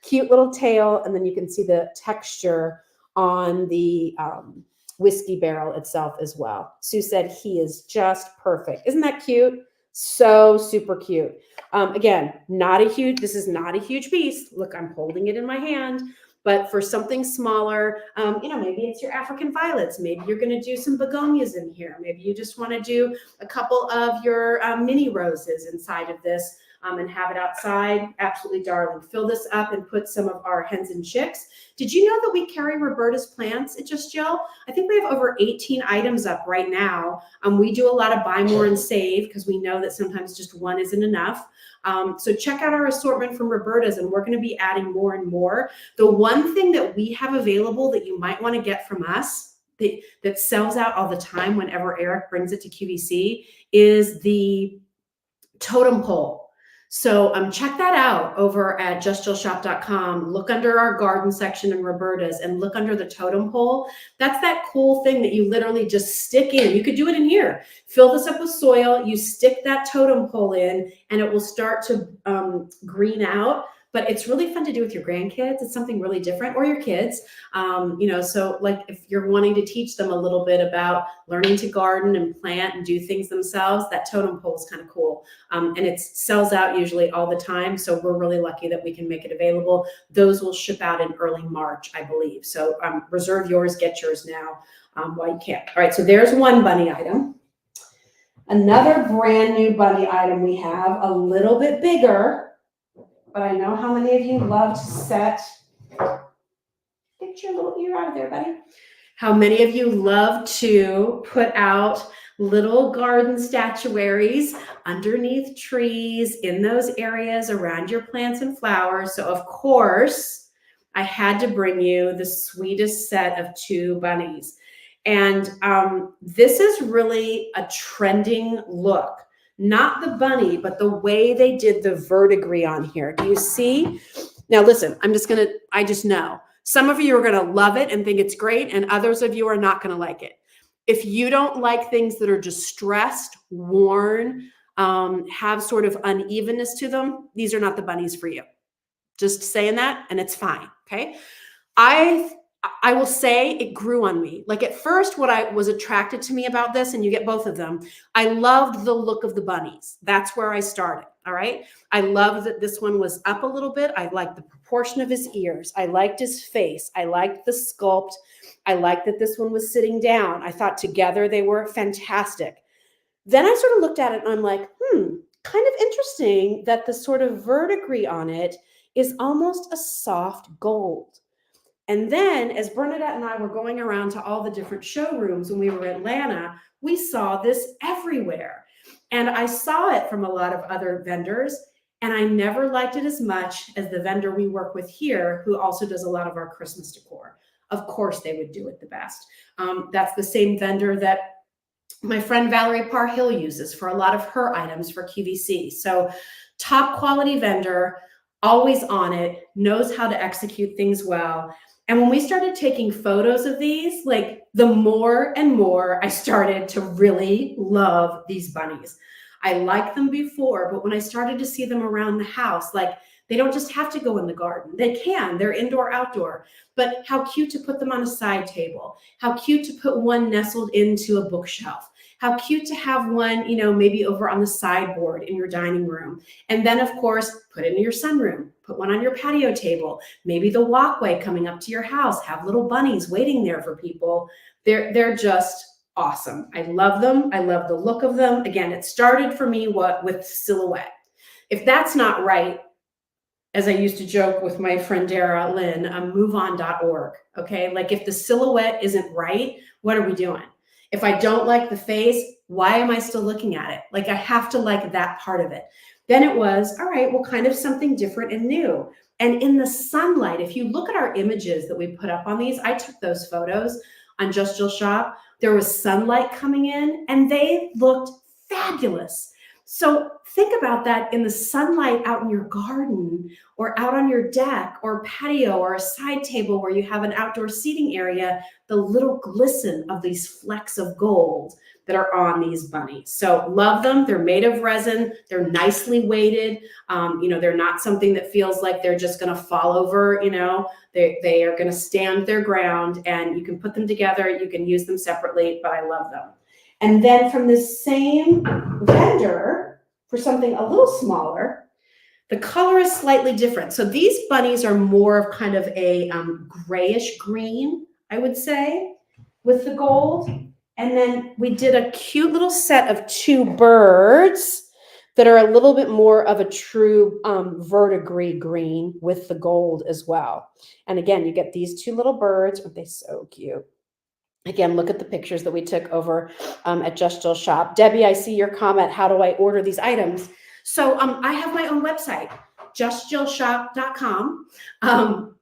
Cute little tail. And then you can see the texture on the whiskey barrel itself as well. Sue said he is just perfect. Isn't that cute? So super cute. Again, this is not a huge piece. Look, I'm holding it in my hand. But for something smaller, maybe it's your African violets. Maybe you're going to do some begonias in here. Maybe you just want to do a couple of your mini roses inside of this and have it outside. Absolutely darling. Fill this up and put some of our hens and chicks. Did you know that we carry Roberta's plants at Just Jill? I think we have over 18 items up right now. We do a lot of buy more and save because we know that sometimes just one isn't enough. So check out our assortment from Roberta's, and we're going to be adding more and more. The one thing that we have available that you might want to get from us that sells out all the time whenever Eric brings it to QVC is the totem pole. So check that out over at justjillshop.com. Look under our garden section in Roberta's and look under the totem pole. That's that cool thing that you literally just stick in. You could do it in here. Fill this up with soil. You stick that totem pole in and it will start to green out. But it's really fun to do with your grandkids. It's something really different, or your kids. So like if you're wanting to teach them a little bit about learning to garden and plant and do things themselves, that totem pole is kind of cool. And it sells out usually all the time. So we're really lucky that we can make it available. Those will ship out in early March, I believe. So reserve yours, get yours now while you can. All right, so there's one bunny item. Another brand new bunny item we have, a little bit bigger. But I know how many of you love to get your little ear out of there, buddy. How many of you love to put out little garden statuaries underneath trees in those areas around your plants and flowers. So of course, I had to bring you the sweetest set of 2 bunnies. And this is really a trending look. Not the bunny, but the way they did the verdigris on here. Do you see? Now listen, I just know. Some of you are gonna love it and think it's great, and others of you are not gonna like it. If you don't like things that are distressed, worn, have sort of unevenness to them, these are not the bunnies for you. Just saying that, and it's fine, okay? I will say it grew on me. Like at first, what I was attracted to me about this, and you get both of them, I loved the look of the bunnies. That's where I started, all right? I loved that this one was up a little bit. I liked the proportion of his ears. I liked his face. I liked the sculpt. I liked that this one was sitting down. I thought together they were fantastic. Then I sort of looked at it and I'm like, kind of interesting that the sort of verdigris on it is almost a soft gold. And then as Bernadette and I were going around to all the different showrooms when we were in Atlanta, we saw this everywhere. And I saw it from a lot of other vendors, and I never liked it as much as the vendor we work with here, who also does a lot of our Christmas decor. Of course, they would do it the best. That's the same vendor that my friend Valerie Parr-Hill uses for a lot of her items for QVC. So top quality vendor, always on it, knows how to execute things well. And when we started taking photos of these, like the more and more I started to really love these bunnies. I liked them before, but when I started to see them around the house, like they don't just have to go in the garden. They can, they're indoor, outdoor, but how cute to put them on a side table. How cute to put one nestled into a bookshelf. How cute to have one, maybe over on the sideboard in your dining room. And then of course, put it in your sunroom, put one on your patio table, maybe the walkway coming up to your house, have little bunnies waiting there for people. They're just awesome. I love them. I love the look of them. Again, it started for me with silhouette. If that's not right, as I used to joke with my friend Dara Lynn, moveon.org. Okay. Like if the silhouette isn't right, what are we doing? If I don't like the face, why am I still looking at it? Like I have to like that part of it. Then it was, all right, well, kind of something different and new. And in the sunlight, if you look at our images that we put up on these, I took those photos on Just Jill Shop. There was sunlight coming in and they looked fabulous. So think about that in the sunlight out in your garden or out on your deck or patio or a side table where you have an outdoor seating area, the little glisten of these flecks of gold that are on these bunnies. So love them. They're made of resin. They're nicely weighted. They're not something that feels like they're just going to fall over. They are going to stand their ground, and you can put them together. You can use them separately, but I love them. And then from the same vendor, for something a little smaller, the color is slightly different. So these bunnies are more of kind of a grayish green, I would say, with the gold. And then we did a cute little set of 2 birds that are a little bit more of a true verdigris green with the gold as well. And again, you get these 2 little birds. Aren't they so cute? Again, look at the pictures that we took over at Just Jill Shop. Debbie, I see your comment. How do I order these items? So I have my own website, justjillshop.com.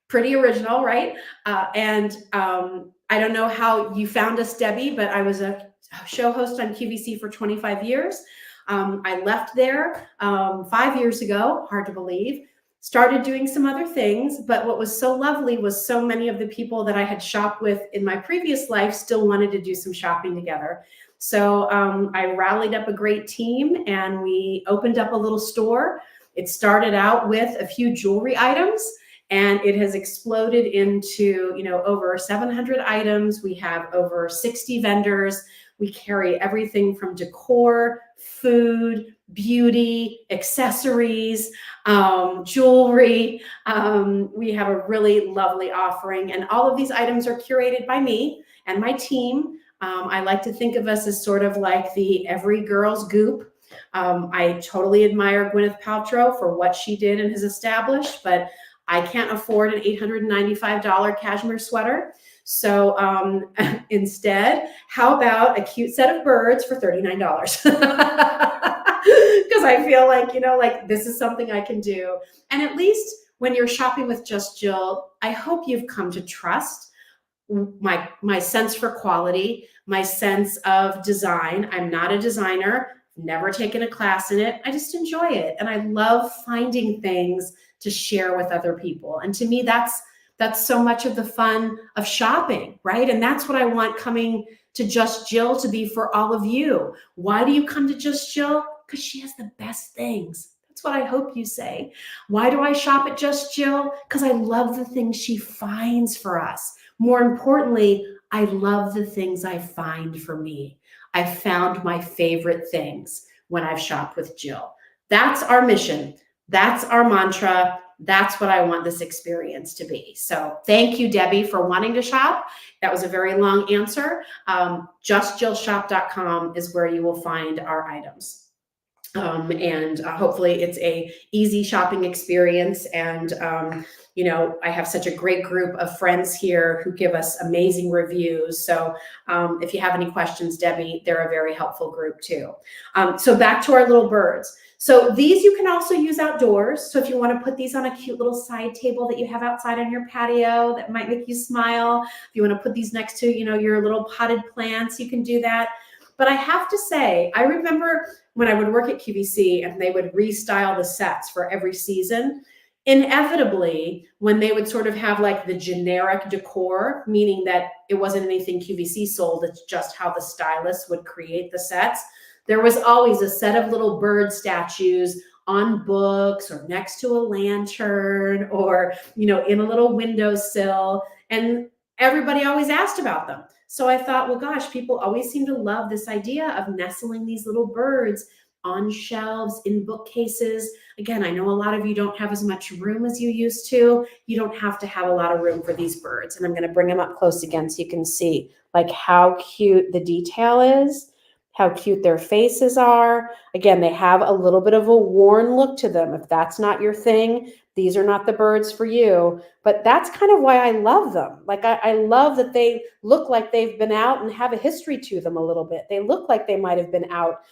Pretty original, right? I don't know how you found us, Debbie, but I was a show host on QVC for 25 years. I left there 5 years ago, hard to believe. Started doing some other things, but what was so lovely was so many of the people that I had shopped with in my previous life still wanted to do some shopping together. So I rallied up a great team and we opened up a little store. It started out with a few jewelry items and it has exploded into, over 700 items. We have over 60 vendors. We carry everything from decor, food, beauty, accessories, jewelry. We have a really lovely offering, and all of these items are curated by me and my team. I like to think of us as sort of like the every girl's goop. I totally admire Gwyneth Paltrow for what she did and has established, but I can't afford an $895 cashmere sweater. So instead, how about a cute set of birds for $39? Because I feel like, this is something I can do. And at least when you're shopping with Just Jill, I hope you've come to trust my sense for quality, my sense of design. I'm not a designer, never taken a class in it. I just enjoy it. And I love finding things to share with other people. And to me, that's so much of the fun of shopping, right? And that's what I want coming to Just Jill to be for all of you. Why do you come to Just Jill? Because she has the best things. That's what I hope you say. Why do I shop at Just Jill? Because I love the things she finds for us. More importantly, I love the things I find for me. I found my favorite things when I've shopped with Jill. That's our mission. That's our mantra. That's what I want this experience to be. So thank you, Debbie, for wanting to shop. That was a very long answer. JustJillShop.com is where you will find our items. And hopefully it's a easy shopping experience. And, I have such a great group of friends here who give us amazing reviews. So if you have any questions, Debbie, they're a very helpful group too. So back to our little birds. So these you can also use outdoors. So if you want to put these on a cute little side table that you have outside on your patio, that might make you smile. If you want to put these next to, your little potted plants, you can do that. But I have to say, I remember when I would work at QVC and they would restyle the sets for every season, inevitably, when they would sort of have like the generic decor, meaning that it wasn't anything QVC sold, it's just how the stylists would create the sets, there was always a set of little bird statues on books or next to a lantern or, in a little windowsill. And everybody always asked about them. So I thought, well, gosh, people always seem to love this idea of nestling these little birds on shelves, in bookcases. Again, I know a lot of you don't have as much room as you used to. You don't have to have a lot of room for these birds. And I'm going to bring them up close again so you can see like how cute the detail is, how cute their faces are. Again, they have a little bit of a worn look to them. If that's not your thing, These are not the birds for you. But that's kind of why I love them. Like I love that they look like they've been out and have a history to them a little bit. They look like they might have been out,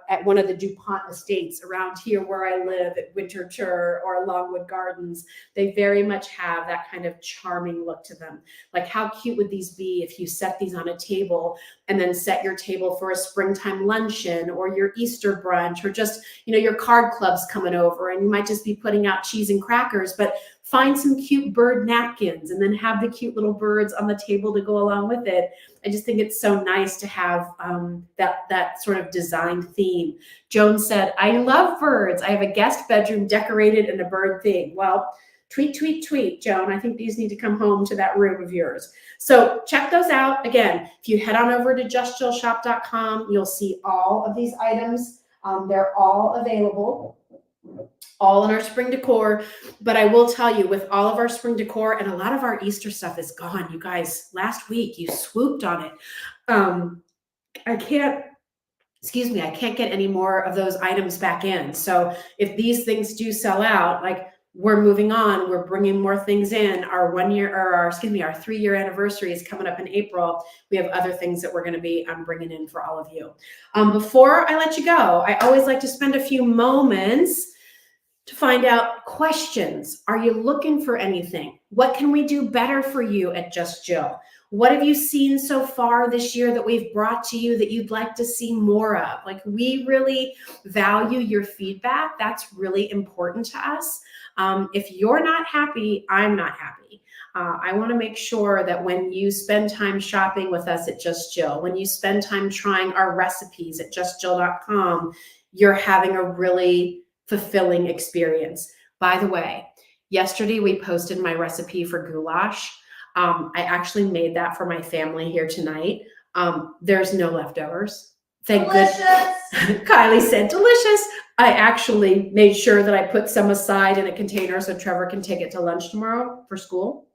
at one of the DuPont estates around here where I live at Winterthur or Longwood Gardens. They very much have that kind of charming look to them. Like how cute would these be if you set these on a table and then set your table for a springtime luncheon or your Easter brunch, or just, your card club's coming over and you might just be putting out cheese and crackers, but find some cute bird napkins and then have the cute little birds on the table to go along with it. I just think it's so nice to have that sort of design theme. Joan said, I love birds. I have a guest bedroom decorated in a bird theme. Well, tweet, tweet, tweet, Joan. I think these need to come home to that room of yours. So check those out. Again, if you head on over to justjillshop.com, you'll see all of these items. They're all available, all in our spring decor. But I will tell you, with all of our spring decor and a lot of our Easter stuff is gone. You guys, last week you swooped on it. I can't get any more of those items back in. So if these things do sell out, like, we're moving on, we're bringing more things in. Our 3-year anniversary is coming up in April. We have other things that we're going to be bringing in for all of you. Before I let you go, I always like to spend a few moments to find out questions. Are you looking for anything? What can we do better for you at Just Jill? What have you seen so far this year that we've brought to you that you'd like to see more of? Like, we really value your feedback. That's really important to us. If you're not happy, I'm not happy. I want to make sure that when you spend time shopping with us at Just Jill, when you spend time trying our recipes at justjill.com, you're having a really fulfilling experience. By the way, yesterday we posted my recipe for goulash. I actually made that for my family here tonight. There's no leftovers. Thank goodness. Kylie said delicious. I actually made sure that I put some aside in a container so Trevor can take it to lunch tomorrow for school.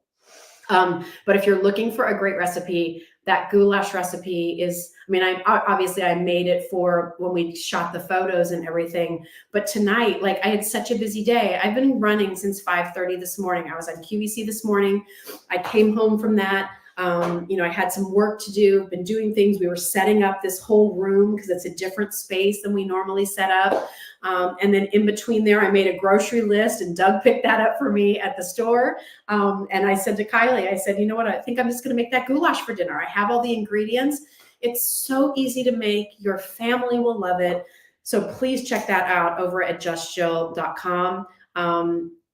But if you're looking for a great recipe, that goulash recipe is, I made it for when we shot the photos and everything. But tonight, like, I had such a busy day. I've been running since 5:30 this morning. I was on QVC this morning. I came home from that. I had some work to do, been doing things. We were setting up this whole room because it's a different space than we normally set up. And then in between there, I made a grocery list and Doug picked that up for me at the store. And I said to Kylie, I said, you know what? I think I'm just going to make that goulash for dinner. I have all the ingredients. It's so easy to make. Your family will love it. So please check that out over at justjill.com.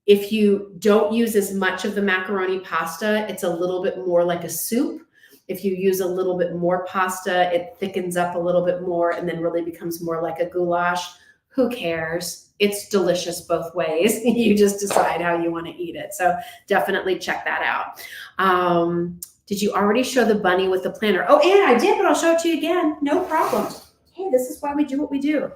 If you don't use as much of the macaroni pasta, it's a little bit more like a soup. If you use a little bit more pasta, it thickens up a little bit more and then really becomes more like a goulash. Who cares? It's delicious both ways. You just decide how you want to eat it. So definitely check that out. Did you already show the bunny with the planner? Oh, and I did, but I'll show it to you again. No problem. Hey, this is why we do what we do.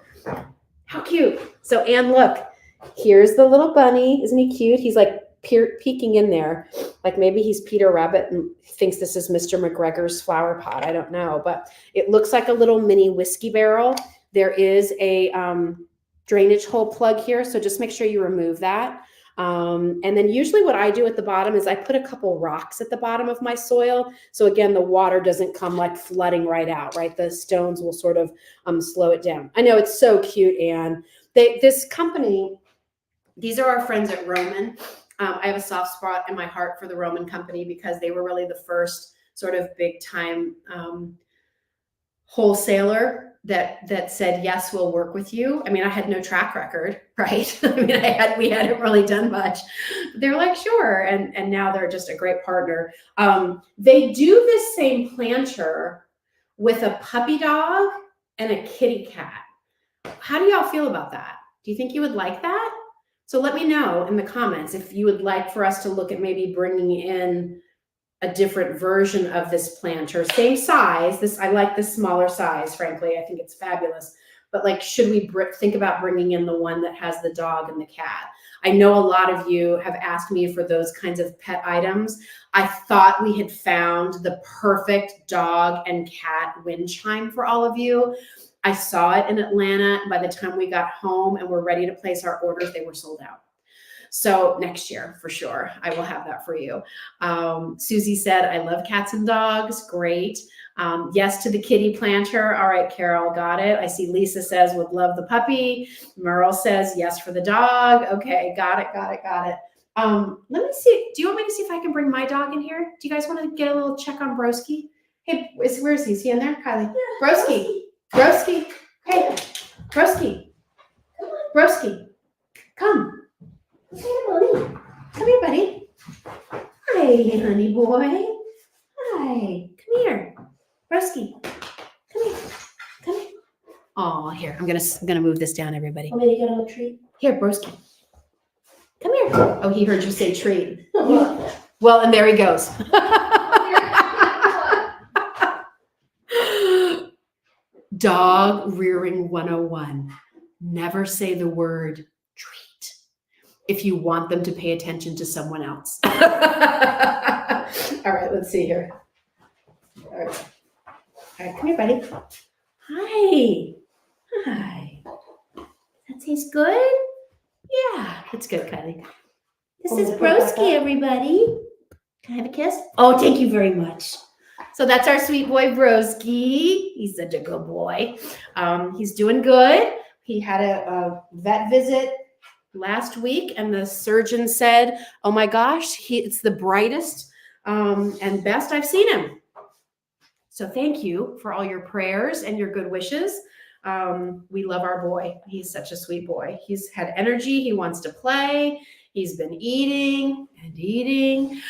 How cute. So, Anne, look. Here's the little bunny. Isn't he cute? He's like peeking in there. Like maybe he's Peter Rabbit and thinks this is Mr. McGregor's flower pot. I don't know, but it looks like a little mini whiskey barrel. There is a drainage hole plug here, so just make sure you remove that. And then usually what I do at the bottom is I put a couple rocks at the bottom of my soil. So again, the water doesn't come like flooding right out, right? The stones will sort of slow it down. I know, it's so cute, Anne. This company, these are our friends at Roman. I have a soft spot in my heart for the Roman company because they were really the first sort of big time wholesaler that said, yes, we'll work with you. I had no track record, right? We hadn't really done much. They're like, sure. And now they're just a great partner. They do this same planter with a puppy dog and a kitty cat. How do y'all feel about that? Do you think you would like that? So let me know in the comments if you would like for us to look at maybe bringing in a different version of this planter. Same size. I like this smaller size, frankly. I think it's fabulous. But like, should we think about bringing in the one that has the dog and the cat? I know a lot of you have asked me for those kinds of pet items. I thought we had found the perfect dog and cat wind chime for all of you. I saw it in Atlanta. By the time we got home and were ready to place our orders, they were sold out. So next year, for sure, I will have that for you. Susie said, I love cats and dogs. Great. Yes to the kitty planter. All right, Carol, got it. I see Lisa says, would love the puppy. Merle says, yes for the dog. Okay, got it. Let me see. Do you want me to see if I can bring my dog in here? Do you guys want to get a little check on Broski? Hey, where is he? Is he in there? Kylie. Broski. Hey, Broski. Come. Come here, buddy. Hi, honey boy. Hi. Come here. Broski. Come here. Oh, here. I'm gonna move this down, everybody. Want me to get him a treat? Here, Broski. Come here. Oh, he heard you say treat. Well, and there he goes. Dog rearing 101. Never say the word treat if you want them to pay attention to someone else. All right, let's see here. All right, come here, buddy. Hi. That tastes good? Yeah, that's good, Kylie. This is Broski, everybody. Can I have a kiss? Oh, thank you very much. So that's our sweet boy, Broski. He's such a good boy. He's doing good. He had a vet visit last week, and the surgeon said, oh my gosh, it's the brightest and best I've seen him. So thank you for all your prayers and your good wishes. We love our boy. He's such a sweet boy. He's had energy. He wants to play. He's been eating and eating.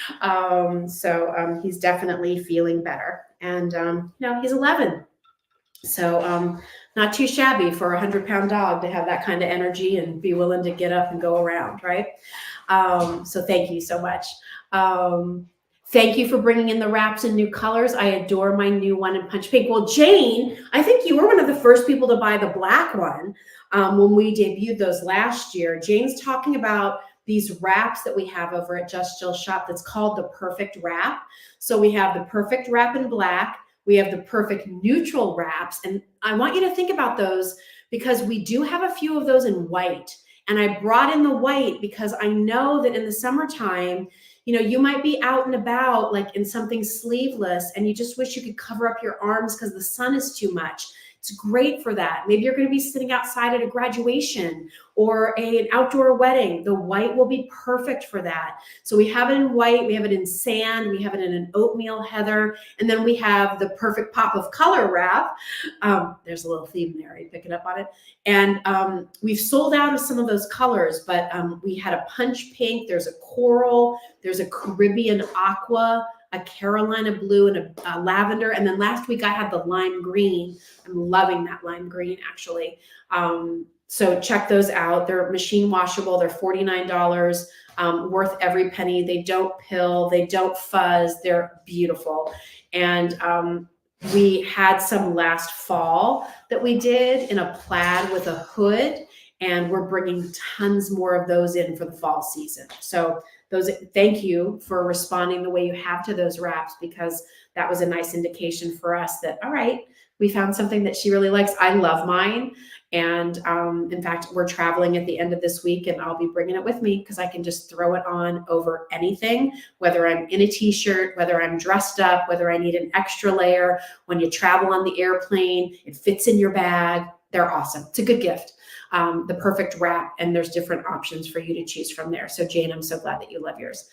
So he's definitely feeling better. And, he's 11. So not too shabby for a 100-pound dog to have that kind of energy and be willing to get up and go around, right? So thank you so much. Thank you for bringing in the wraps in new colors. I adore my new one in punch pink. Well, Jane, I think you were one of the first people to buy the black one when we debuted those last year. Jane's talking about these wraps that we have over at Just Jill Shop that's called the Perfect Wrap. So we have the Perfect Wrap in black. We have the Perfect Neutral wraps. And I want you to think about those because we do have a few of those in white. And I brought in the white because I know that in the summertime, you might be out and about like in something sleeveless and you just wish you could cover up your arms because the sun is too much. It's great for that. Maybe you're going to be sitting outside at a graduation or an outdoor wedding. The white will be perfect for that. So we have it in white, we have it in sand, we have it in an oatmeal heather, and then we have the Perfect Pop of Color wrap. There's a little theme there. Are you picking up on it? And we've sold out of some of those colors, but we had a punch pink, there's a coral, there's a Caribbean aqua, a Carolina blue, and a lavender. And then last week I had the lime green. I'm loving that lime green, actually. So check those out. They're machine washable. They're $49, worth every penny. They don't pill. They don't fuzz. They're beautiful. And we had some last fall that we did in a plaid with a hood, and we're bringing tons more of those in for the fall season. So thank you for responding the way you have to those wraps, because that was a nice indication for us that, all right, we found something that she really likes. I love mine. And in fact, we're traveling at the end of this week and I'll be bringing it with me because I can just throw it on over anything, whether I'm in a t-shirt, whether I'm dressed up, whether I need an extra layer. When you travel on the airplane, it fits in your bag. They're awesome. It's a good gift. The Perfect Wrap, and there's different options for you to choose from there. So Jane, I'm so glad that you love yours.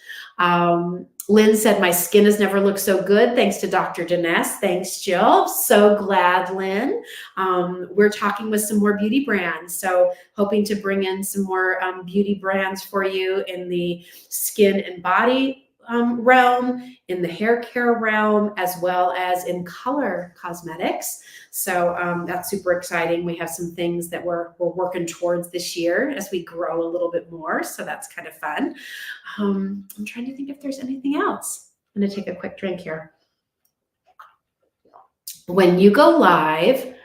Lynn said, my skin has never looked so good. Thanks to Dr. Deness. Thanks, Jill. So glad, Lynn. We're talking with some more beauty brands. So hoping to bring in some more beauty brands for you in the skin and body realm, in the hair care realm, as well as in color cosmetics. So that's super exciting. We have some things that we're working towards this year as we grow a little bit more. So that's kind of fun. I'm trying to think if there's anything else. I'm going to take a quick drink here. When you go live,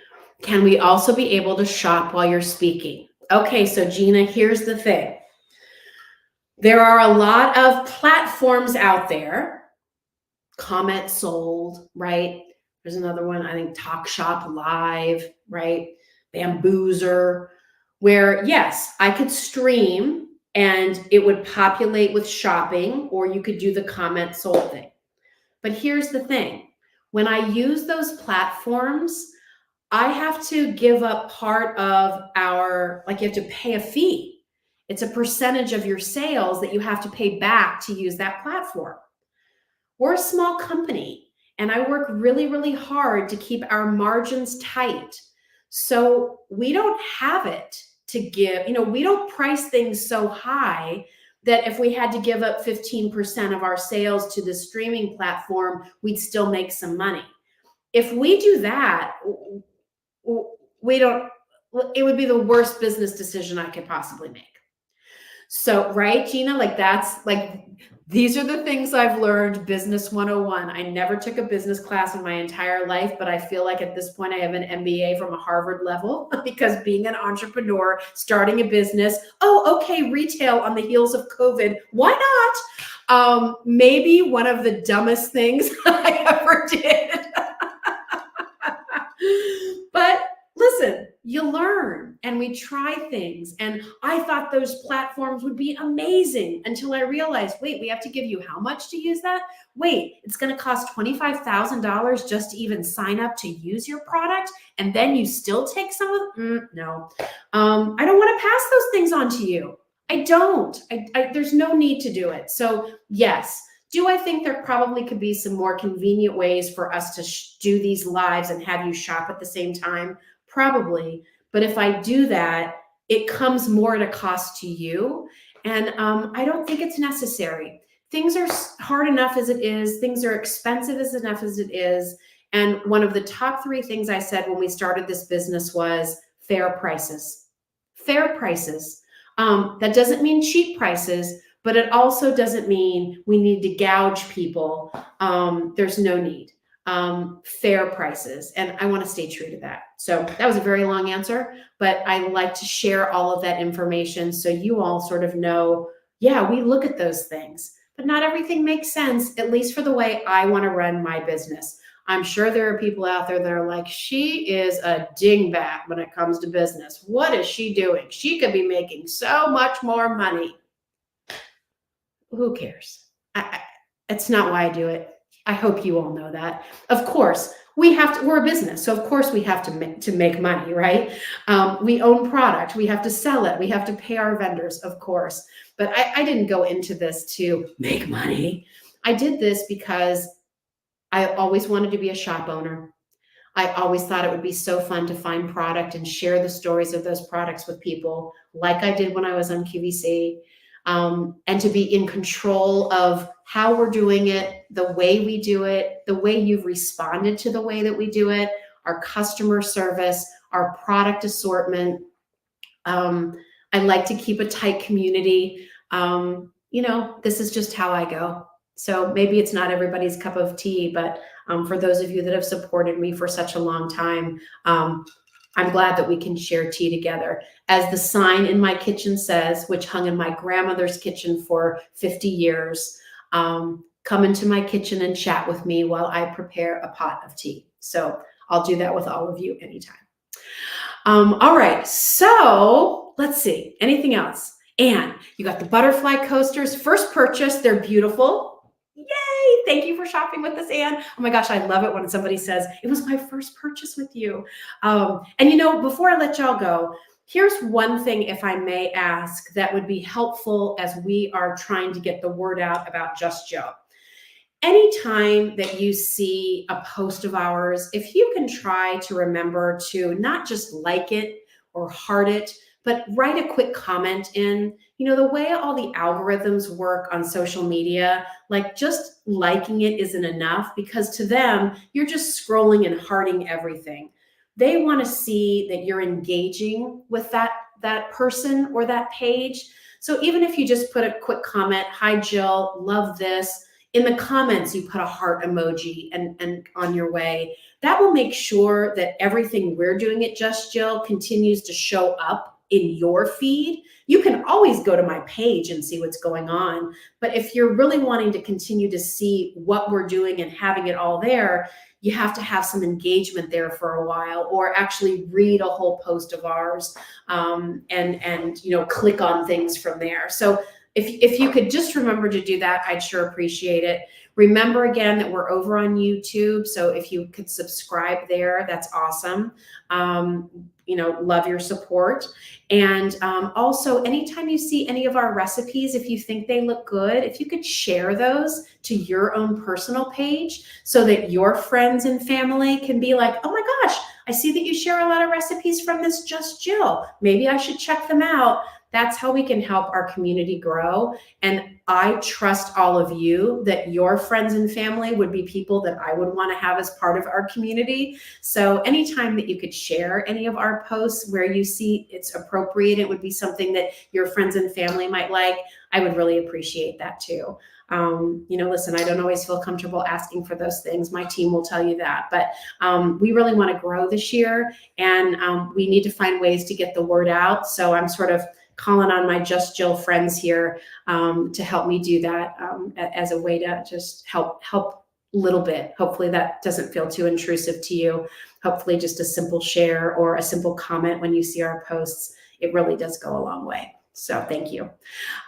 can we also be able to shop while you're speaking? Okay, so Gina, here's the thing. There are a lot of platforms out there. Comment Sold, right? There's another one, I think Talk Shop Live, right? Bamboozer, where yes, I could stream and it would populate with shopping, or you could do the comment sold thing. But here's the thing. When I use those platforms, I have to give up part of our, like, you have to pay a fee. It's a percentage of your sales that you have to pay back to use that platform. We're a small company, and I work really, really hard to keep our margins tight. So we don't have it to give, we don't price things so high that if we had to give up 15% of our sales to the streaming platform, we'd still make some money. If we do that, we don't, it would be the worst business decision I could possibly make. So, right, Gina, like that's like, these are the things I've learned, business 101. I never took a business class in my entire life, but I feel like at this point I have an MBA from a Harvard level because being an entrepreneur, starting a business, okay, retail on the heels of COVID, why not? Maybe one of the dumbest things I ever did. But listen, you learn, and we try things. And I thought those platforms would be amazing until I realized, wait, we have to give you how much to use that? Wait, it's going to cost $25,000 just to even sign up to use your product. And then you still take some of no. I don't want to pass those things on to you. I don't. There's no need to do it. So yes. Do I think there probably could be some more convenient ways for us to do these lives and have you shop at the same time? Probably. But if I do that, it comes more at a cost to you. And I don't think it's necessary. Things are hard enough as it is. Things are expensive enough as it is. And one of the top 3 things I said when we started this business was fair prices. Fair prices. That doesn't mean cheap prices, but it also doesn't mean we need to gouge people. There's no need. Fair prices. And I want to stay true to that. So that was a very long answer, but I like to share all of that information so you all sort of know, yeah, we look at those things, but not everything makes sense, at least for the way I want to run my business. I'm sure there are people out there that are like, she is a dingbat when it comes to business. What is she doing? She could be making so much more money. Who cares? It's not why I do it. I hope you all know that. Of course, we're a business, so of course we have to make money, right? We own product, we have to sell it, we have to pay our vendors, of course. But I didn't go into this to make money. I did this because I always wanted to be a shop owner. I always thought it would be so fun to find product and share the stories of those products with people, like I did when I was on QVC. And to be in control of how we're doing it, the way we do it, the way you've responded to the way that we do it, our customer service, our product assortment. I like to keep a tight community. This is just how I go. So maybe it's not everybody's cup of tea, but for those of you that have supported me for such a long time, I'm glad that we can share tea together. As the sign in my kitchen says, which hung in my grandmother's kitchen for 50 years, come into my kitchen and chat with me while I prepare a pot of tea. So I'll do that with all of you anytime. All right, so let's see, anything else? Anne, you got the butterfly coasters, first purchase, they're beautiful. Yay! Thank you for shopping with us, Anne. Oh my gosh, I love it when somebody says, it was my first purchase with you. And before I let y'all go, here's one thing, if I may ask, that would be helpful as we are trying to get the word out about Just Joe. Anytime that you see a post of ours, if you can try to remember to not just like it or heart it, but write a quick comment in. The way all the algorithms work on social media, like just liking it isn't enough, because to them, you're just scrolling and hearting everything. They want to see that you're engaging with that person or that page. So even if you just put a quick comment, hi Jill, love this. In the comments, you put a heart emoji and on your way. That will make sure that everything we're doing at Just Jill continues to show up in your feed. You can always go to my page and see what's going on. But if you're really wanting to continue to see what we're doing and having it all there, you have to have some engagement there for a while, or actually read a whole post of ours, and click on things from there. So if you could just remember to do that, I'd sure appreciate it. Remember again that we're over on YouTube, so if you could subscribe there, that's awesome. Love your support. And also, anytime you see any of our recipes, if you think they look good, if you could share those to your own personal page so that your friends and family can be like, oh my gosh, I see that you share a lot of recipes from this Just Jill. Maybe I should check them out. That's how we can help our community grow. And I trust all of you that your friends and family would be people that I would want to have as part of our community. So anytime that you could share any of our posts where you see it's appropriate, it would be something that your friends and family might like, I would really appreciate that too. Listen, I don't always feel comfortable asking for those things. My team will tell you that, but we really want to grow this year, and we need to find ways to get the word out. So I'm sort of calling on my Just Jill friends here to help me do that as a way to just help a little bit. Hopefully that doesn't feel too intrusive to you. Hopefully just a simple share or a simple comment when you see our posts, it really does go a long way. So thank you.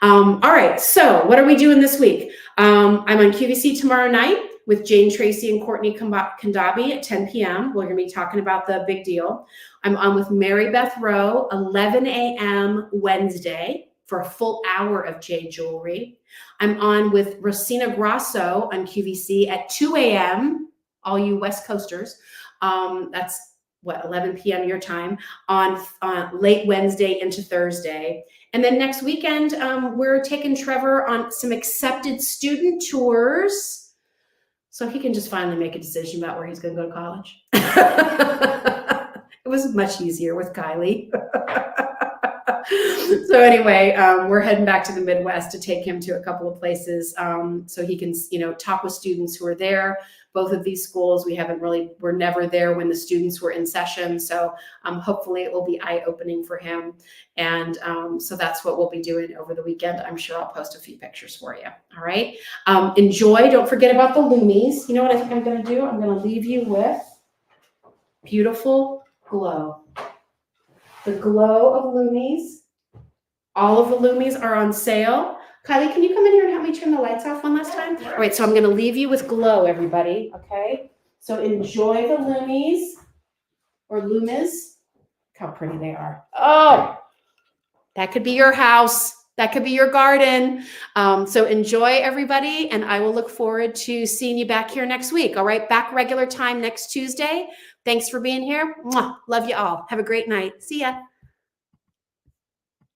All right, so what are we doing this week? I'm on QVC tomorrow night with Jane Tracy and Courtney Kandabi at 10 p.m. We're going to be talking about the big deal. I'm on with Mary Beth Rowe, 11 a.m. Wednesday for a full hour of Jade Jewelry. I'm on with Rosina Grasso on QVC at 2 a.m., all you West Coasters. That's 11 p.m. your time on late Wednesday into Thursday. And then next weekend, we're taking Trevor on some accepted student tours so he can just finally make a decision about where he's going to go to college. It was much easier with Kylie. So anyway, we're heading back to the Midwest to take him to a couple of places so he can, talk with students who are there. Both of these schools, we're never there when the students were in session. So hopefully it will be eye-opening for him. And so that's what we'll be doing over the weekend. I'm sure I'll post a few pictures for you. All right. Enjoy. Don't forget about the Lumis. You know what I think I'm going to do? I'm going to leave you with beautiful glow. The glow of Lumis. All of the Lumis are on sale. Kylie, can you come in here and help me turn the lights off one last time? All right, so I'm going to leave you with glow, everybody. Okay, so enjoy the Lumis or Lumis. Look how pretty they are. Oh, that could be your house. That could be your garden. So enjoy, everybody, and I will look forward to seeing you back here next week. All right, back regular time next Tuesday. Thanks for being here. Mwah. Love you all. Have a great night. See ya.